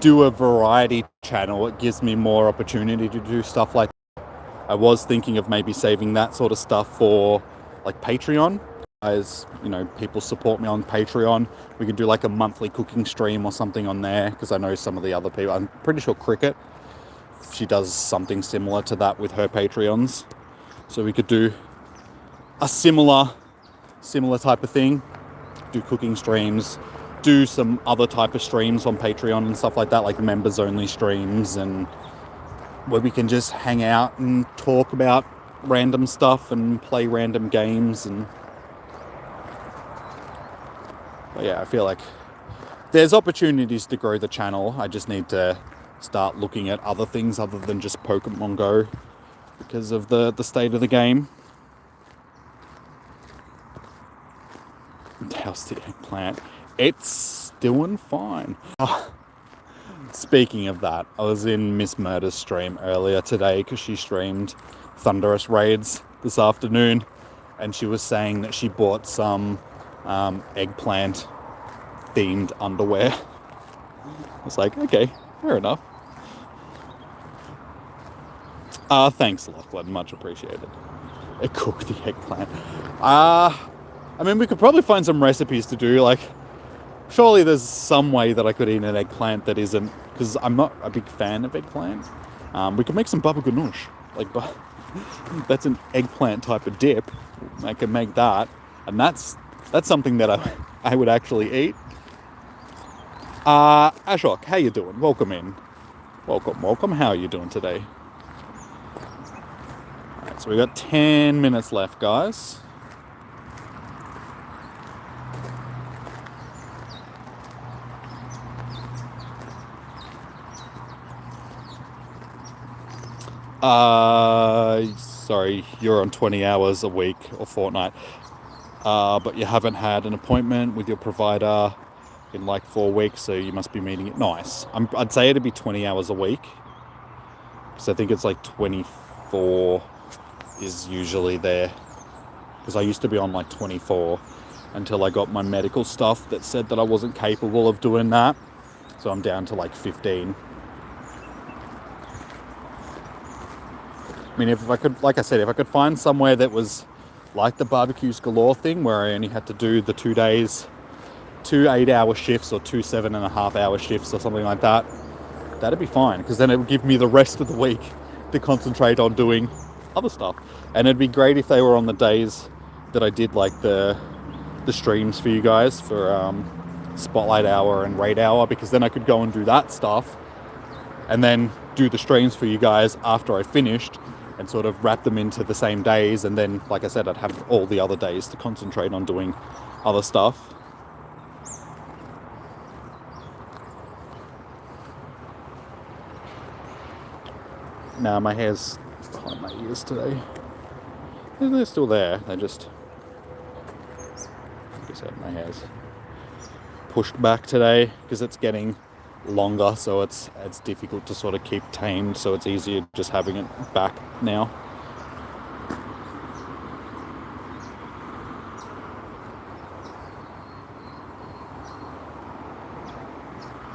do a variety channel, it gives me more opportunity to do stuff like that. I was thinking of maybe saving that sort of stuff for like Patreon. As you know, people support me on Patreon. We could do like a monthly cooking stream or something on there, because I know some of the other people, I'm pretty sure Cricket, she does something similar to that with her Patreons. So we could do a similar type of thing, do cooking streams, do some other type of streams on Patreon and stuff like that, like members only streams, and where we can just hang out and talk about random stuff and play random games. And but yeah, I feel like there's opportunities to grow the channel. I just need to start looking at other things other than just Pokemon Go because of the state of the game. How's the eggplant? It's doing fine. Speaking of that, I was in Miss Murder's stream earlier today because she streamed Thunderous Raids this afternoon, and she was saying that she bought some eggplant themed underwear. I was like, okay, fair enough. Thanks, Lachlan, much appreciated. Cook the eggplant. I mean, we could probably find some recipes to do, like, surely there's some way that I could eat an eggplant that isn't, because I'm not a big fan of eggplant. We could make some baba ganoush, like, that's an eggplant type of dip. I could make that, and that's something that I would actually eat. Ashok, how you doing? Welcome in. Welcome. How are you doing today? Alright, so we got 10 minutes left, guys. Sorry, you're on 20 hours a week or fortnight, but you haven't had an appointment with your provider in like 4 weeks, so you must be meeting it. Nice. I'd say it'd be 20 hours a week, because I think it's like 24 is usually there, because I used to be on like 24 until I got my medical stuff that said that I wasn't capable of doing that, so I'm down to like 15. I mean, if I could, like I said, if I could find somewhere that was like the Barbecues Galore thing, where I only had to do the 2 days, 2 8-hour shifts or 2 7.5-hour shifts or something like that, that'd be fine, because then it would give me the rest of the week to concentrate on doing other stuff. And it'd be great if they were on the days that I did like the the streams for you guys for Spotlight Hour and Raid Hour, because then I could go and do that stuff and then do the streams for you guys after I finished and sort of wrap them into the same days, and then, like I said, I'd have all the other days to concentrate on doing other stuff. Now my hair's behind my ears today. They're still there, they just, like I said, my hair's pushed back today because it's getting longer, so it's difficult to sort of keep tamed, so it's easier just having it back now.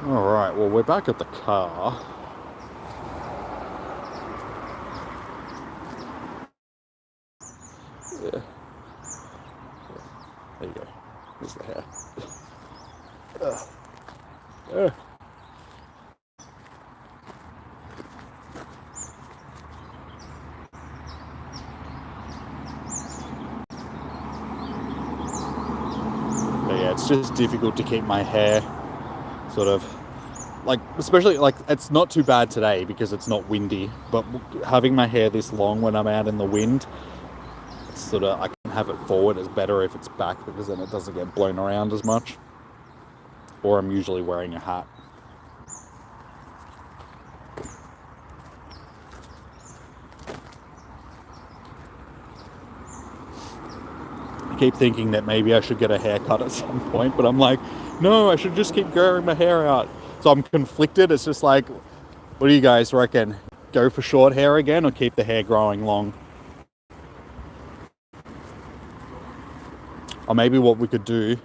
Alright, well, we're back at the car. Yeah. There you go. There's the hair. But yeah, it's just difficult to keep my hair sort of like, especially like, it's not too bad today because it's not windy, but having my hair this long when I'm out in the wind, it's sort of, I can have it forward. It's better if it's back because then it doesn't get blown around as much. Or I'm usually wearing a hat. I keep thinking that maybe I should get a haircut at some point, but I'm like, no, I should just keep growing my hair out. So I'm conflicted. It's just like, what do you guys reckon? Go for short hair again or keep the hair growing long? Or maybe what we could do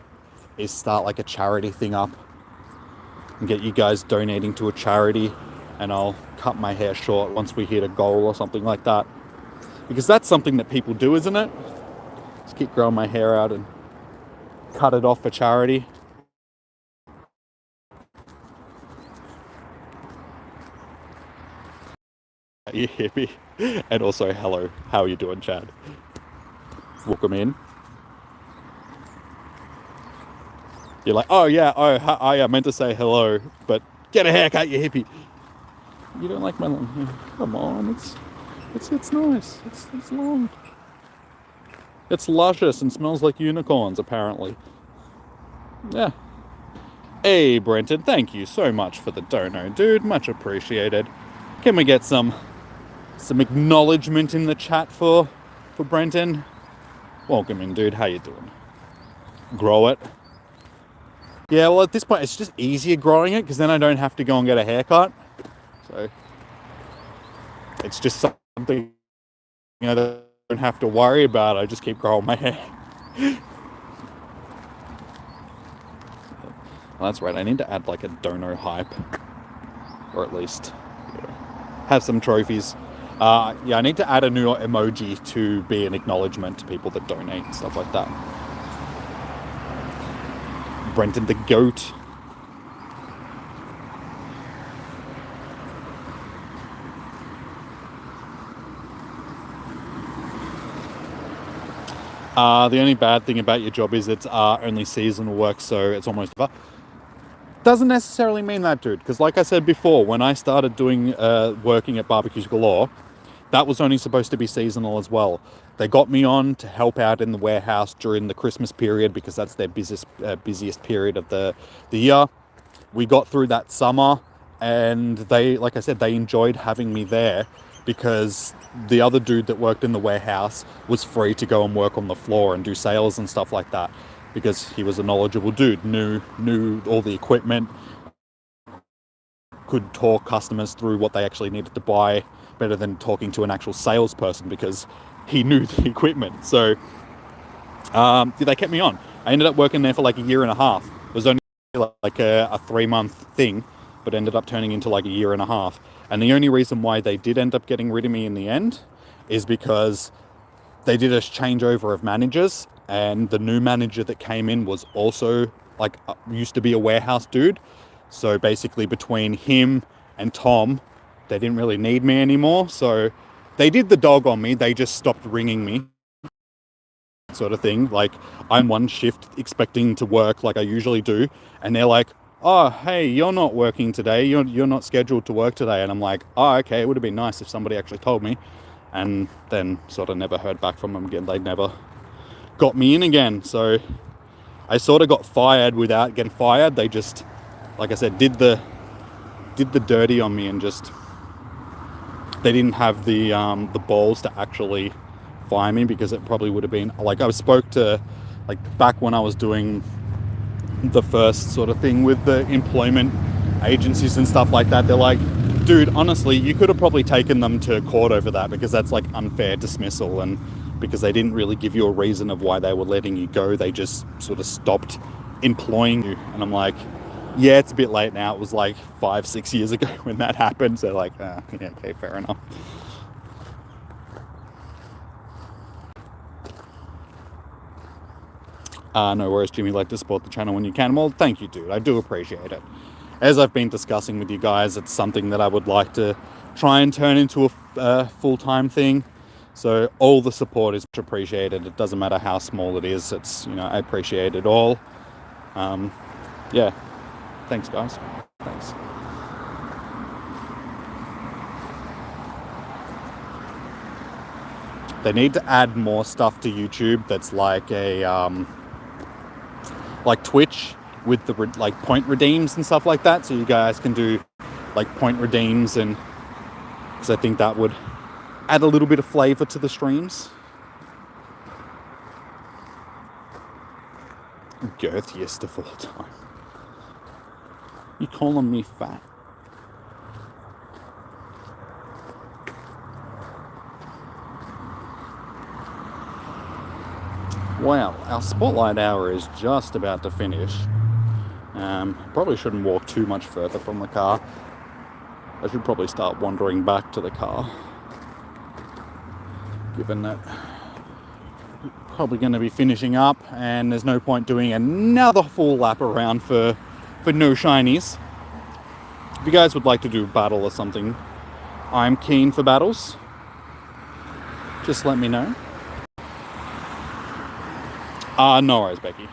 is start like a charity thing up and get you guys donating to a charity, and I'll cut my hair short once we hit a goal or something like that. Because that's something that people do, isn't it? Just keep growing my hair out and cut it off for charity. You hear me? And also, hello, how are you doing, Chad? Welcome in. You're like, oh yeah, I meant to say hello, but get a haircut, you hippie. You don't like my long hair? Come on, it's nice. It's long. It's luscious and smells like unicorns, apparently. Yeah. Hey, Brenton, thank you so much for the dono, dude. Much appreciated. Can we get some acknowledgement in the chat for Brenton? Welcome in, dude. How you doing? Grow it. Yeah, well, at this point, it's just easier growing it because then I don't have to go and get a haircut. So it's just something that I don't have to worry about. I just keep growing my hair. Well, that's right. I need to add like a dono hype, or at least have some trophies. Yeah, I need to add a new emoji to be an acknowledgement to people that donate and stuff like that. Brenton the goat. The only bad thing about your job is it's only seasonal work, so it's almost over. Doesn't necessarily mean that, dude, because like I said before, when I started doing working at Barbecues Galore, that was only supposed to be seasonal as well. They got me on to help out in the warehouse during the Christmas period because that's their busiest period of the year. We got through that summer, and they, like I said, they enjoyed having me there because the other dude that worked in the warehouse was free to go and work on the floor and do sales and stuff like that because he was a knowledgeable dude, knew all the equipment, could talk customers through what they actually needed to buy better than talking to an actual salesperson because he knew the equipment. So they kept me on. I ended up working there for like a year and a half. It was only like a 3-month thing, but ended up turning into like a year and a half. And the only reason why they did end up getting rid of me in the end is because they did a changeover of managers, and the new manager that came in was also like used to be a warehouse dude. So basically between him and Tom, they didn't really need me anymore. So they did the dog on me. They just stopped ringing me. sort of thing. Like, I'm one shift expecting to work like I usually do, and they're like, oh, hey, you're not working today, you're not scheduled to work today. And I'm like, oh, okay, it would have been nice if somebody actually told me. And then sort of never heard back from them again. They never got me in again. So I sort of got fired without getting fired. They just, like I said, did the dirty on me, and just, they didn't have the balls to actually fire me, because it probably would have been like, I spoke to, like, back when I was doing the first sort of thing with the employment agencies and stuff like that, they're like, dude, honestly, you could have probably taken them to court over that, because that's like unfair dismissal, and because they didn't really give you a reason of why they were letting you go, they just sort of stopped employing you. And I'm like, yeah, it's a bit late now, it was like 5-6 years ago when that happened. So like, yeah, okay, fair enough. No worries, Jimmy. Like to support the channel when you can. Well, thank you, dude. I do appreciate it. As I've been discussing with you guys, it's something that I would like to try and turn into a full-time thing. So all the support is appreciated. It doesn't matter how small it is. It's, you know, I appreciate it all. Yeah. Thanks, guys. Thanks. They need to add more stuff to YouTube that's like a like Twitch, with the like point redeems and stuff like that, so you guys can do like point redeems, and because I think that would add a little bit of flavor to the streams. Girthiest of all time. You calling me fat? Well, our spotlight hour is just about to finish. Probably shouldn't walk too much further from the car. I should probably start wandering back to the car, given that we're probably going to be finishing up, and there's no point doing another full lap around for no shinies. If you guys would like to do a battle or something, I'm keen for battles. Just let me know. No worries, Becky.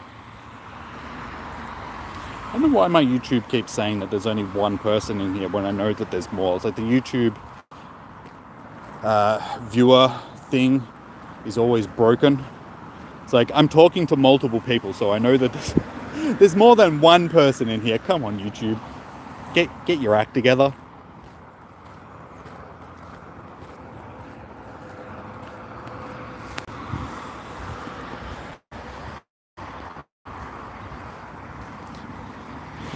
I don't know why my YouTube keeps saying that there's only one person in here when I know that there's more. It's like the YouTube viewer thing is always broken. It's like I'm talking to multiple people, so I know that there's more than one person in here. Come on, YouTube. Get your act together.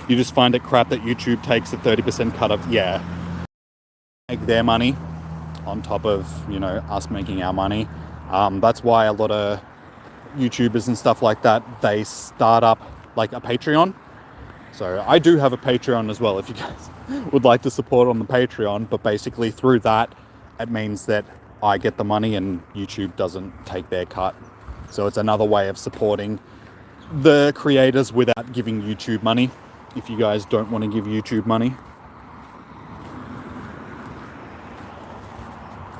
You just find it crap that YouTube takes a 30% cut of, yeah, make their money on top of, you know, us making our money. That's why a lot of YouTubers and stuff like that, they start up like a Patreon. So I do have a Patreon as well, if you guys would like to support on the Patreon. But basically through that, it means that I get the money and YouTube doesn't take their cut. So it's another way of supporting the creators without giving YouTube money, if you guys don't want to give YouTube money.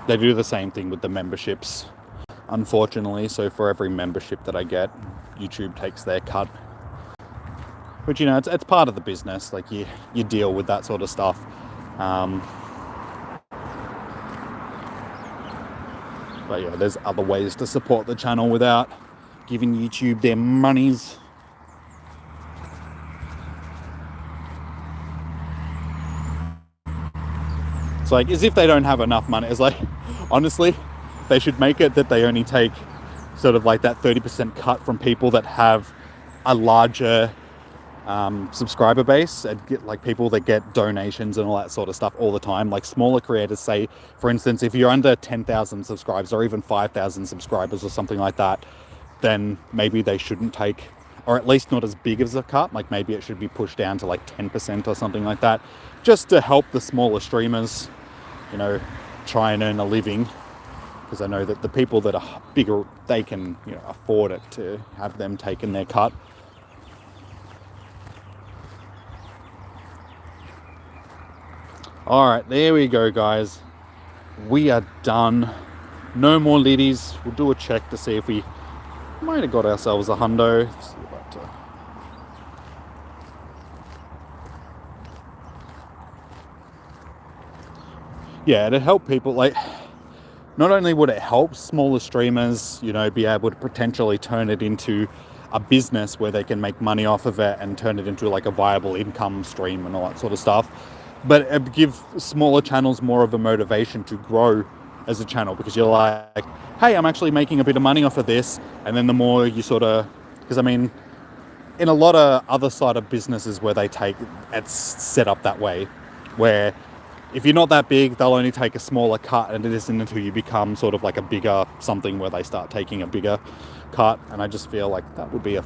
They do the same thing with the memberships, unfortunately. So for every membership that I get, YouTube takes their cut. Which, you know, it's part of the business. Like, you deal with that sort of stuff. But yeah, there's other ways to support the channel without giving YouTube their monies. It's like, as if they don't have enough money. It's like, honestly, they should make it that they only take sort of like that 30% cut from people that have a larger subscriber base, and get like people that get donations and all that sort of stuff all the time. Like smaller creators, say for instance, if you're under 10,000 subscribers or even 5,000 subscribers or something like that, then maybe they shouldn't take, or at least not as big as a cut. Like maybe it should be pushed down to like 10% or something like that, just to help the smaller streamers, you know, try and earn a living. Because I know that the people that are bigger, they can, you know, afford it to have them taking their cut. All right, there we go, guys. We are done. No more liddies. We'll do a check to see if we Might have got ourselves a hundo. Yeah, to help people, like, not only would it help smaller streamers, you know, be able to potentially turn it into a business where they can make money off of it and turn it into like a viable income stream and all that sort of stuff, but it would give smaller channels more of a motivation to grow as a channel, because you're like, hey, I'm actually making a bit of money off of this. And then the more you sort of, because I mean, in a lot of other side of businesses where they take, it's set up that way, where if you're not that big, they'll only take a smaller cut, and it isn't until you become sort of like a bigger something where they start taking a bigger cut. And I just feel like that would be a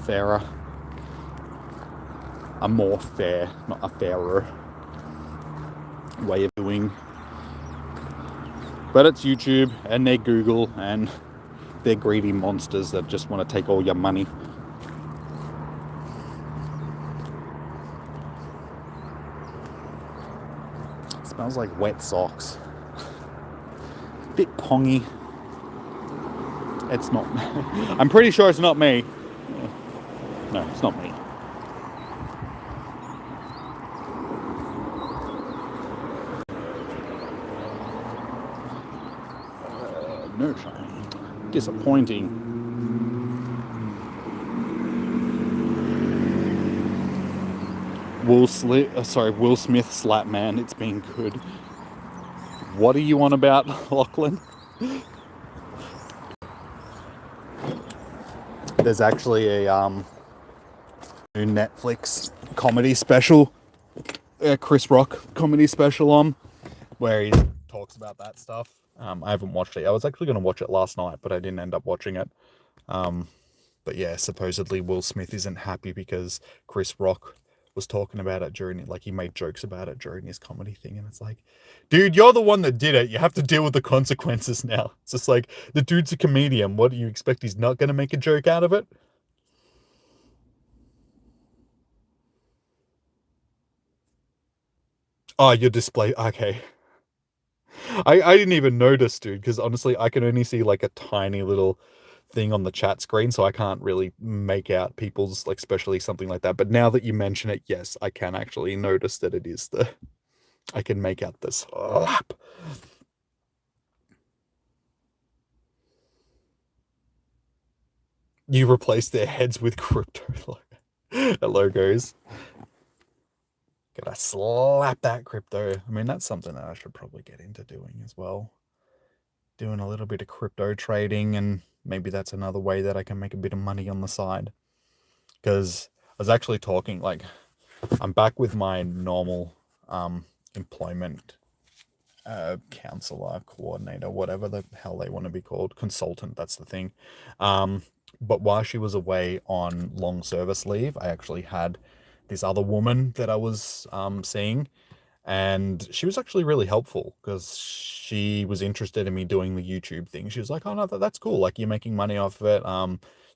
more fair, not a fairer way of doing. But it's YouTube and they're Google and they're greedy monsters that just want to take all your money. Smells like wet socks. Bit pongy. It's not. I'm pretty sure it's not me. No, it's not me. No shiny. Disappointing. Will Smith slap man. It's been good. What are you on about, Lachlan? There's actually a new Netflix comedy special, Chris Rock comedy special on, where he talks about that stuff. I haven't watched it. I was actually going to watch it last night, but I didn't end up watching it. But yeah, supposedly Will Smith isn't happy because Chris Rock was talking about it during it, like he made jokes about it during his comedy thing, and it's like, dude, you're the one that did it. You have to deal with the consequences now. It's just like, the dude's a comedian. What do you expect? He's not going to make a joke out of it? Oh, your display. Okay. I didn't even notice, dude, because honestly, I can only see like a tiny little thing on the chat screen, so I can't really make out people's, like, especially something like that. But now that you mention it, yes, I can actually notice that it is I can make out the slap. You replace their heads with crypto logos. Gotta slap that crypto. I mean, that's something that I should probably get into doing as well. Doing a little bit of crypto trading, and maybe that's another way that I can make a bit of money on the side. Because I was actually talking, like, I'm back with my normal employment counselor, coordinator, whatever the hell they want to be called, consultant, that's the thing. But while she was away on long service leave, I actually had this other woman that I was seeing, and she was actually really helpful because she was interested in me doing the YouTube thing. She was like, oh no, that's cool, like, you're making money off of it.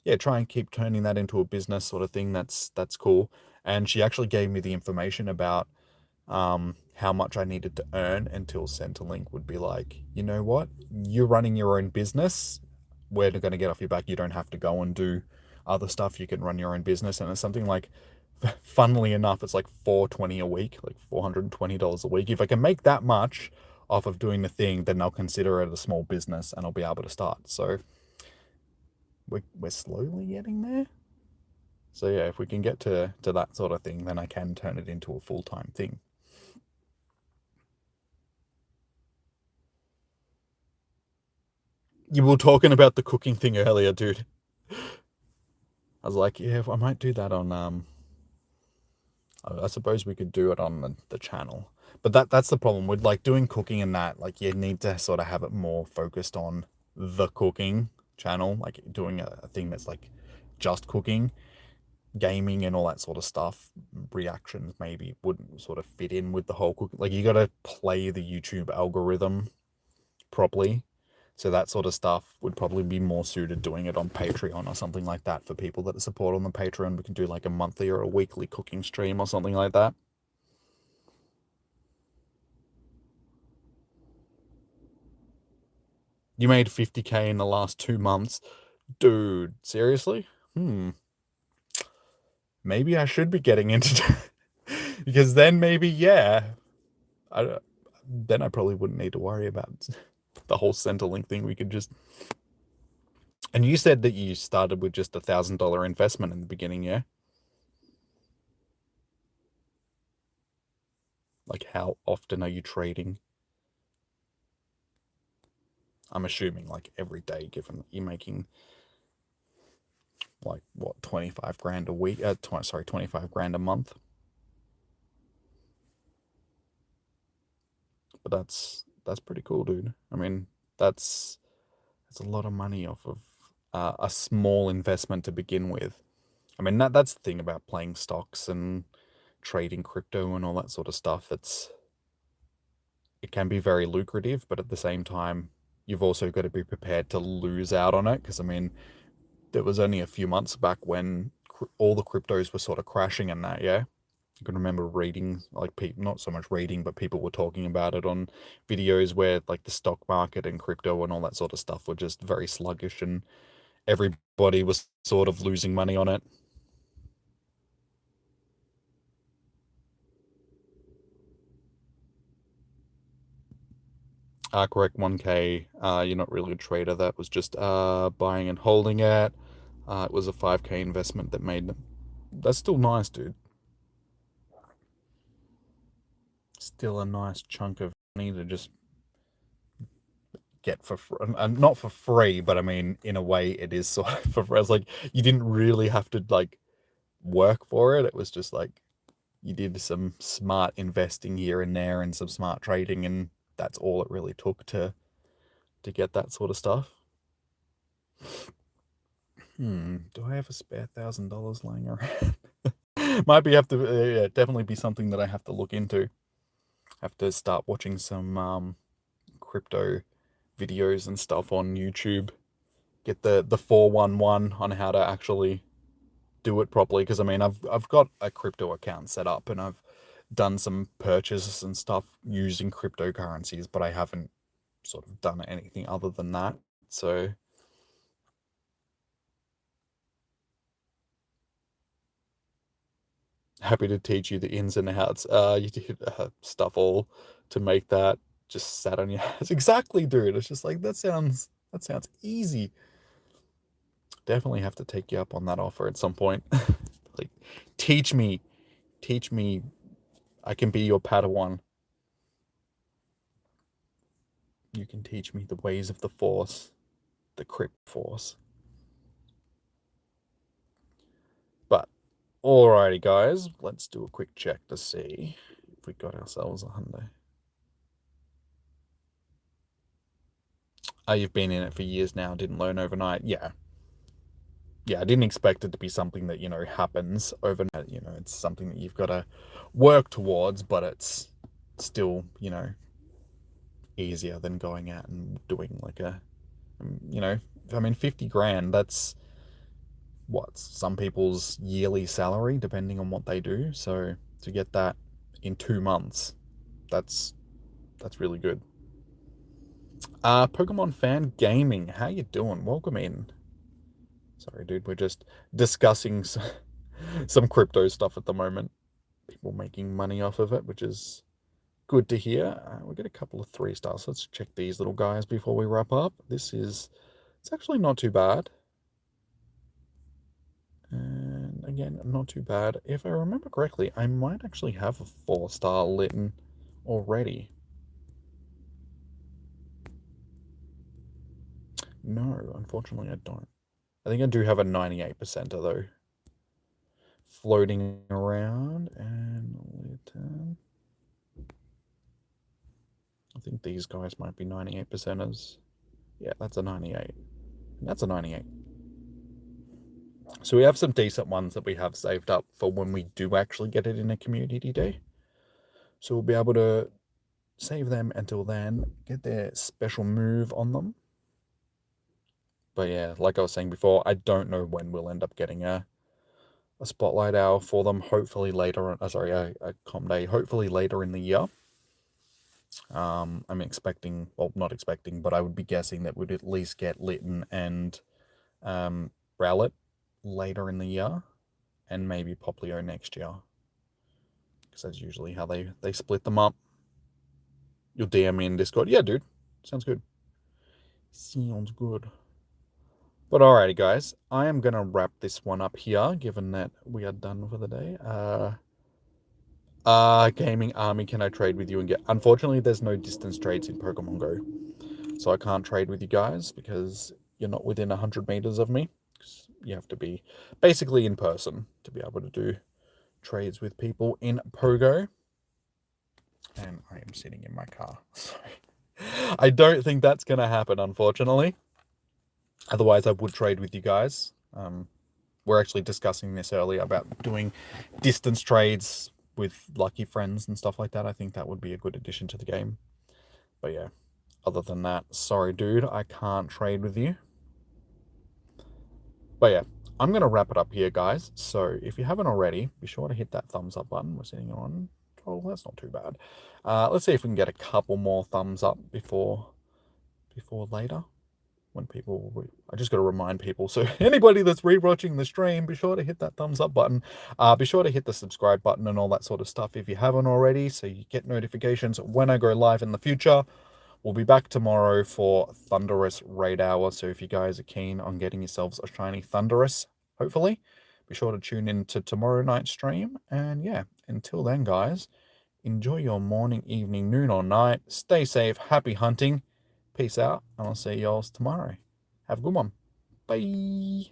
Yeah, try and keep turning that into a business sort of thing. That's cool. And she actually gave me the information about how much I needed to earn until Centrelink would be like, you know what, you're running your own business, we're going to get off your back. You don't have to go and do other stuff. You can run your own business. And it's something like, funnily enough, it's like $420 a week, like $420 a week. If I can make that much off of doing the thing, then I'll consider it a small business and I'll be able to start. So we're slowly getting there. So yeah, if we can get to that sort of thing, then I can turn it into a full-time thing. You were talking about the cooking thing earlier, dude. I was like, yeah, I might do that on I suppose we could do it on the channel. But that's the problem with, like, doing cooking and that, like, you need to sort of have it more focused on the cooking channel, like doing a thing that's like just cooking. Gaming and all that sort of stuff, reactions maybe wouldn't sort of fit in with the whole cooking. Like, you got to play the YouTube algorithm properly. So that sort of stuff would probably be more suited doing it on Patreon or something like that for people that support on the Patreon. We can do like a monthly or a weekly cooking stream or something like that. You made 50K in the last 2 months. Dude, seriously? Maybe I should be getting into because then maybe, yeah, I, then I probably wouldn't need to worry about the whole Centrelink thing. We could just. And you said that you started with just $1,000 investment in the beginning, yeah? Like, how often are you trading? I'm assuming like every day, given that you're making like what 25 grand a week. 25 grand a month. But that's pretty cool, dude. I mean, that's a lot of money off of a small investment to begin with. I mean, that's the thing about playing stocks and trading crypto and all that sort of stuff. It can be very lucrative, but at the same time, you've also got to be prepared to lose out on it. Because I mean, there was only a few months back when all the cryptos were sort of crashing and that, yeah. I can remember reading, like, people, not so much reading, but people were talking about it on videos where, like, the stock market and crypto and all that sort of stuff were just very sluggish and everybody was sort of losing money on it. Correct, 1K. You're not really a trader. That was just buying and holding it. It was a 5K investment that made. That's still nice, dude. Still a nice chunk of money to just get for not for free, but I mean, in a way, it is sort of for free. It's like you didn't really have to like work for it. It was just like you did some smart investing here and there and some smart trading, and that's all it really took to get that sort of stuff. Do I have a spare $1,000 lying around? Might be have to yeah, definitely be something that I have to look into. Have to start watching some crypto videos and stuff on YouTube. Get the 411 on how to actually do it properly. Because I mean, I've got a crypto account set up and I've done some purchases and stuff using cryptocurrencies, but I haven't sort of done anything other than that. So happy to teach you the ins and outs. You did stuff all to make that just sat on your ass. Exactly, dude. It's just like that sounds easy. Definitely have to take you up on that offer at some point. Like, teach me, teach me. I can be your Padawan. You can teach me the ways of the Force, the Crypt Force. But alrighty, guys, let's do a quick check to see if we got ourselves a Hyundai. Oh, you've been in it for years now, didn't learn overnight. Yeah. Yeah, I didn't expect it to be something that, happens overnight. It's something that you've got to work towards, but it's still, easier than going out and doing like you know, I mean, 50 grand, that's what some people's yearly salary, depending on what they do. So to get that in 2 months, that's that's really good. Pokemon fan gaming, how you doing? Welcome in. Sorry, dude, we're just discussing some crypto stuff at the moment. People making money off of it, which is good to hear. We get a couple of 3 stars. Let's check these little guys before we wrap up. It's actually not too bad. And again, not too bad. If I remember correctly, I might actually have a 4-star Litten already. No, unfortunately I don't. I think I do have a 98%er though. Floating around and Litten. I think these guys might be 98%ers. Yeah, that's a 98. And that's a 98. So we have some decent ones that we have saved up for when we do actually get it in a community day. So we'll be able to save them until then, get their special move on them. But yeah, like I was saying before, I don't know when we'll end up getting a spotlight hour for them. Hopefully later, a com day. Hopefully later in the year. I'm expecting, well, not expecting, but I would be guessing that we'd at least get Litten and Rowlet later in the year, and maybe Poplio next year. Because that's usually how they split them up. You'll DM me in Discord. Yeah, dude. Sounds good. Sounds good. But alrighty, guys. I am going to wrap this one up here, given that we are done for the day. Gaming Army, can I trade with you and get... Unfortunately, there's no distance trades in Pokemon Go. So I can't trade with you guys because you're not within 100 meters of me. You have to be basically in person to be able to do trades with people in Pogo. And I am sitting in my car. So I don't think that's going to happen, unfortunately. Otherwise, I would trade with you guys. We're actually discussing this earlier about doing distance trades with lucky friends and stuff like that. I think that would be a good addition to the game. But yeah, other than that, sorry, dude, I can't trade with you. But yeah, I'm going to wrap it up here, guys. So if you haven't already, be sure to hit that thumbs up button. We're sitting on 12. That's not too bad. Let's see if we can get a couple more thumbs up before later. When people, I just got to remind people. So anybody that's rewatching the stream, be sure to hit that thumbs up button. Be sure to hit the subscribe button and all that sort of stuff if you haven't already, so you get notifications when I go live in the future. We'll be back tomorrow for Thunderous Raid Hour. So if you guys are keen on getting yourselves a shiny Thunderous, hopefully, be sure to tune in to tomorrow night's stream. And yeah, until then, guys, enjoy your morning, evening, noon, or night. Stay safe. Happy hunting. Peace out, and I'll see y'all tomorrow. Have a good one. Bye.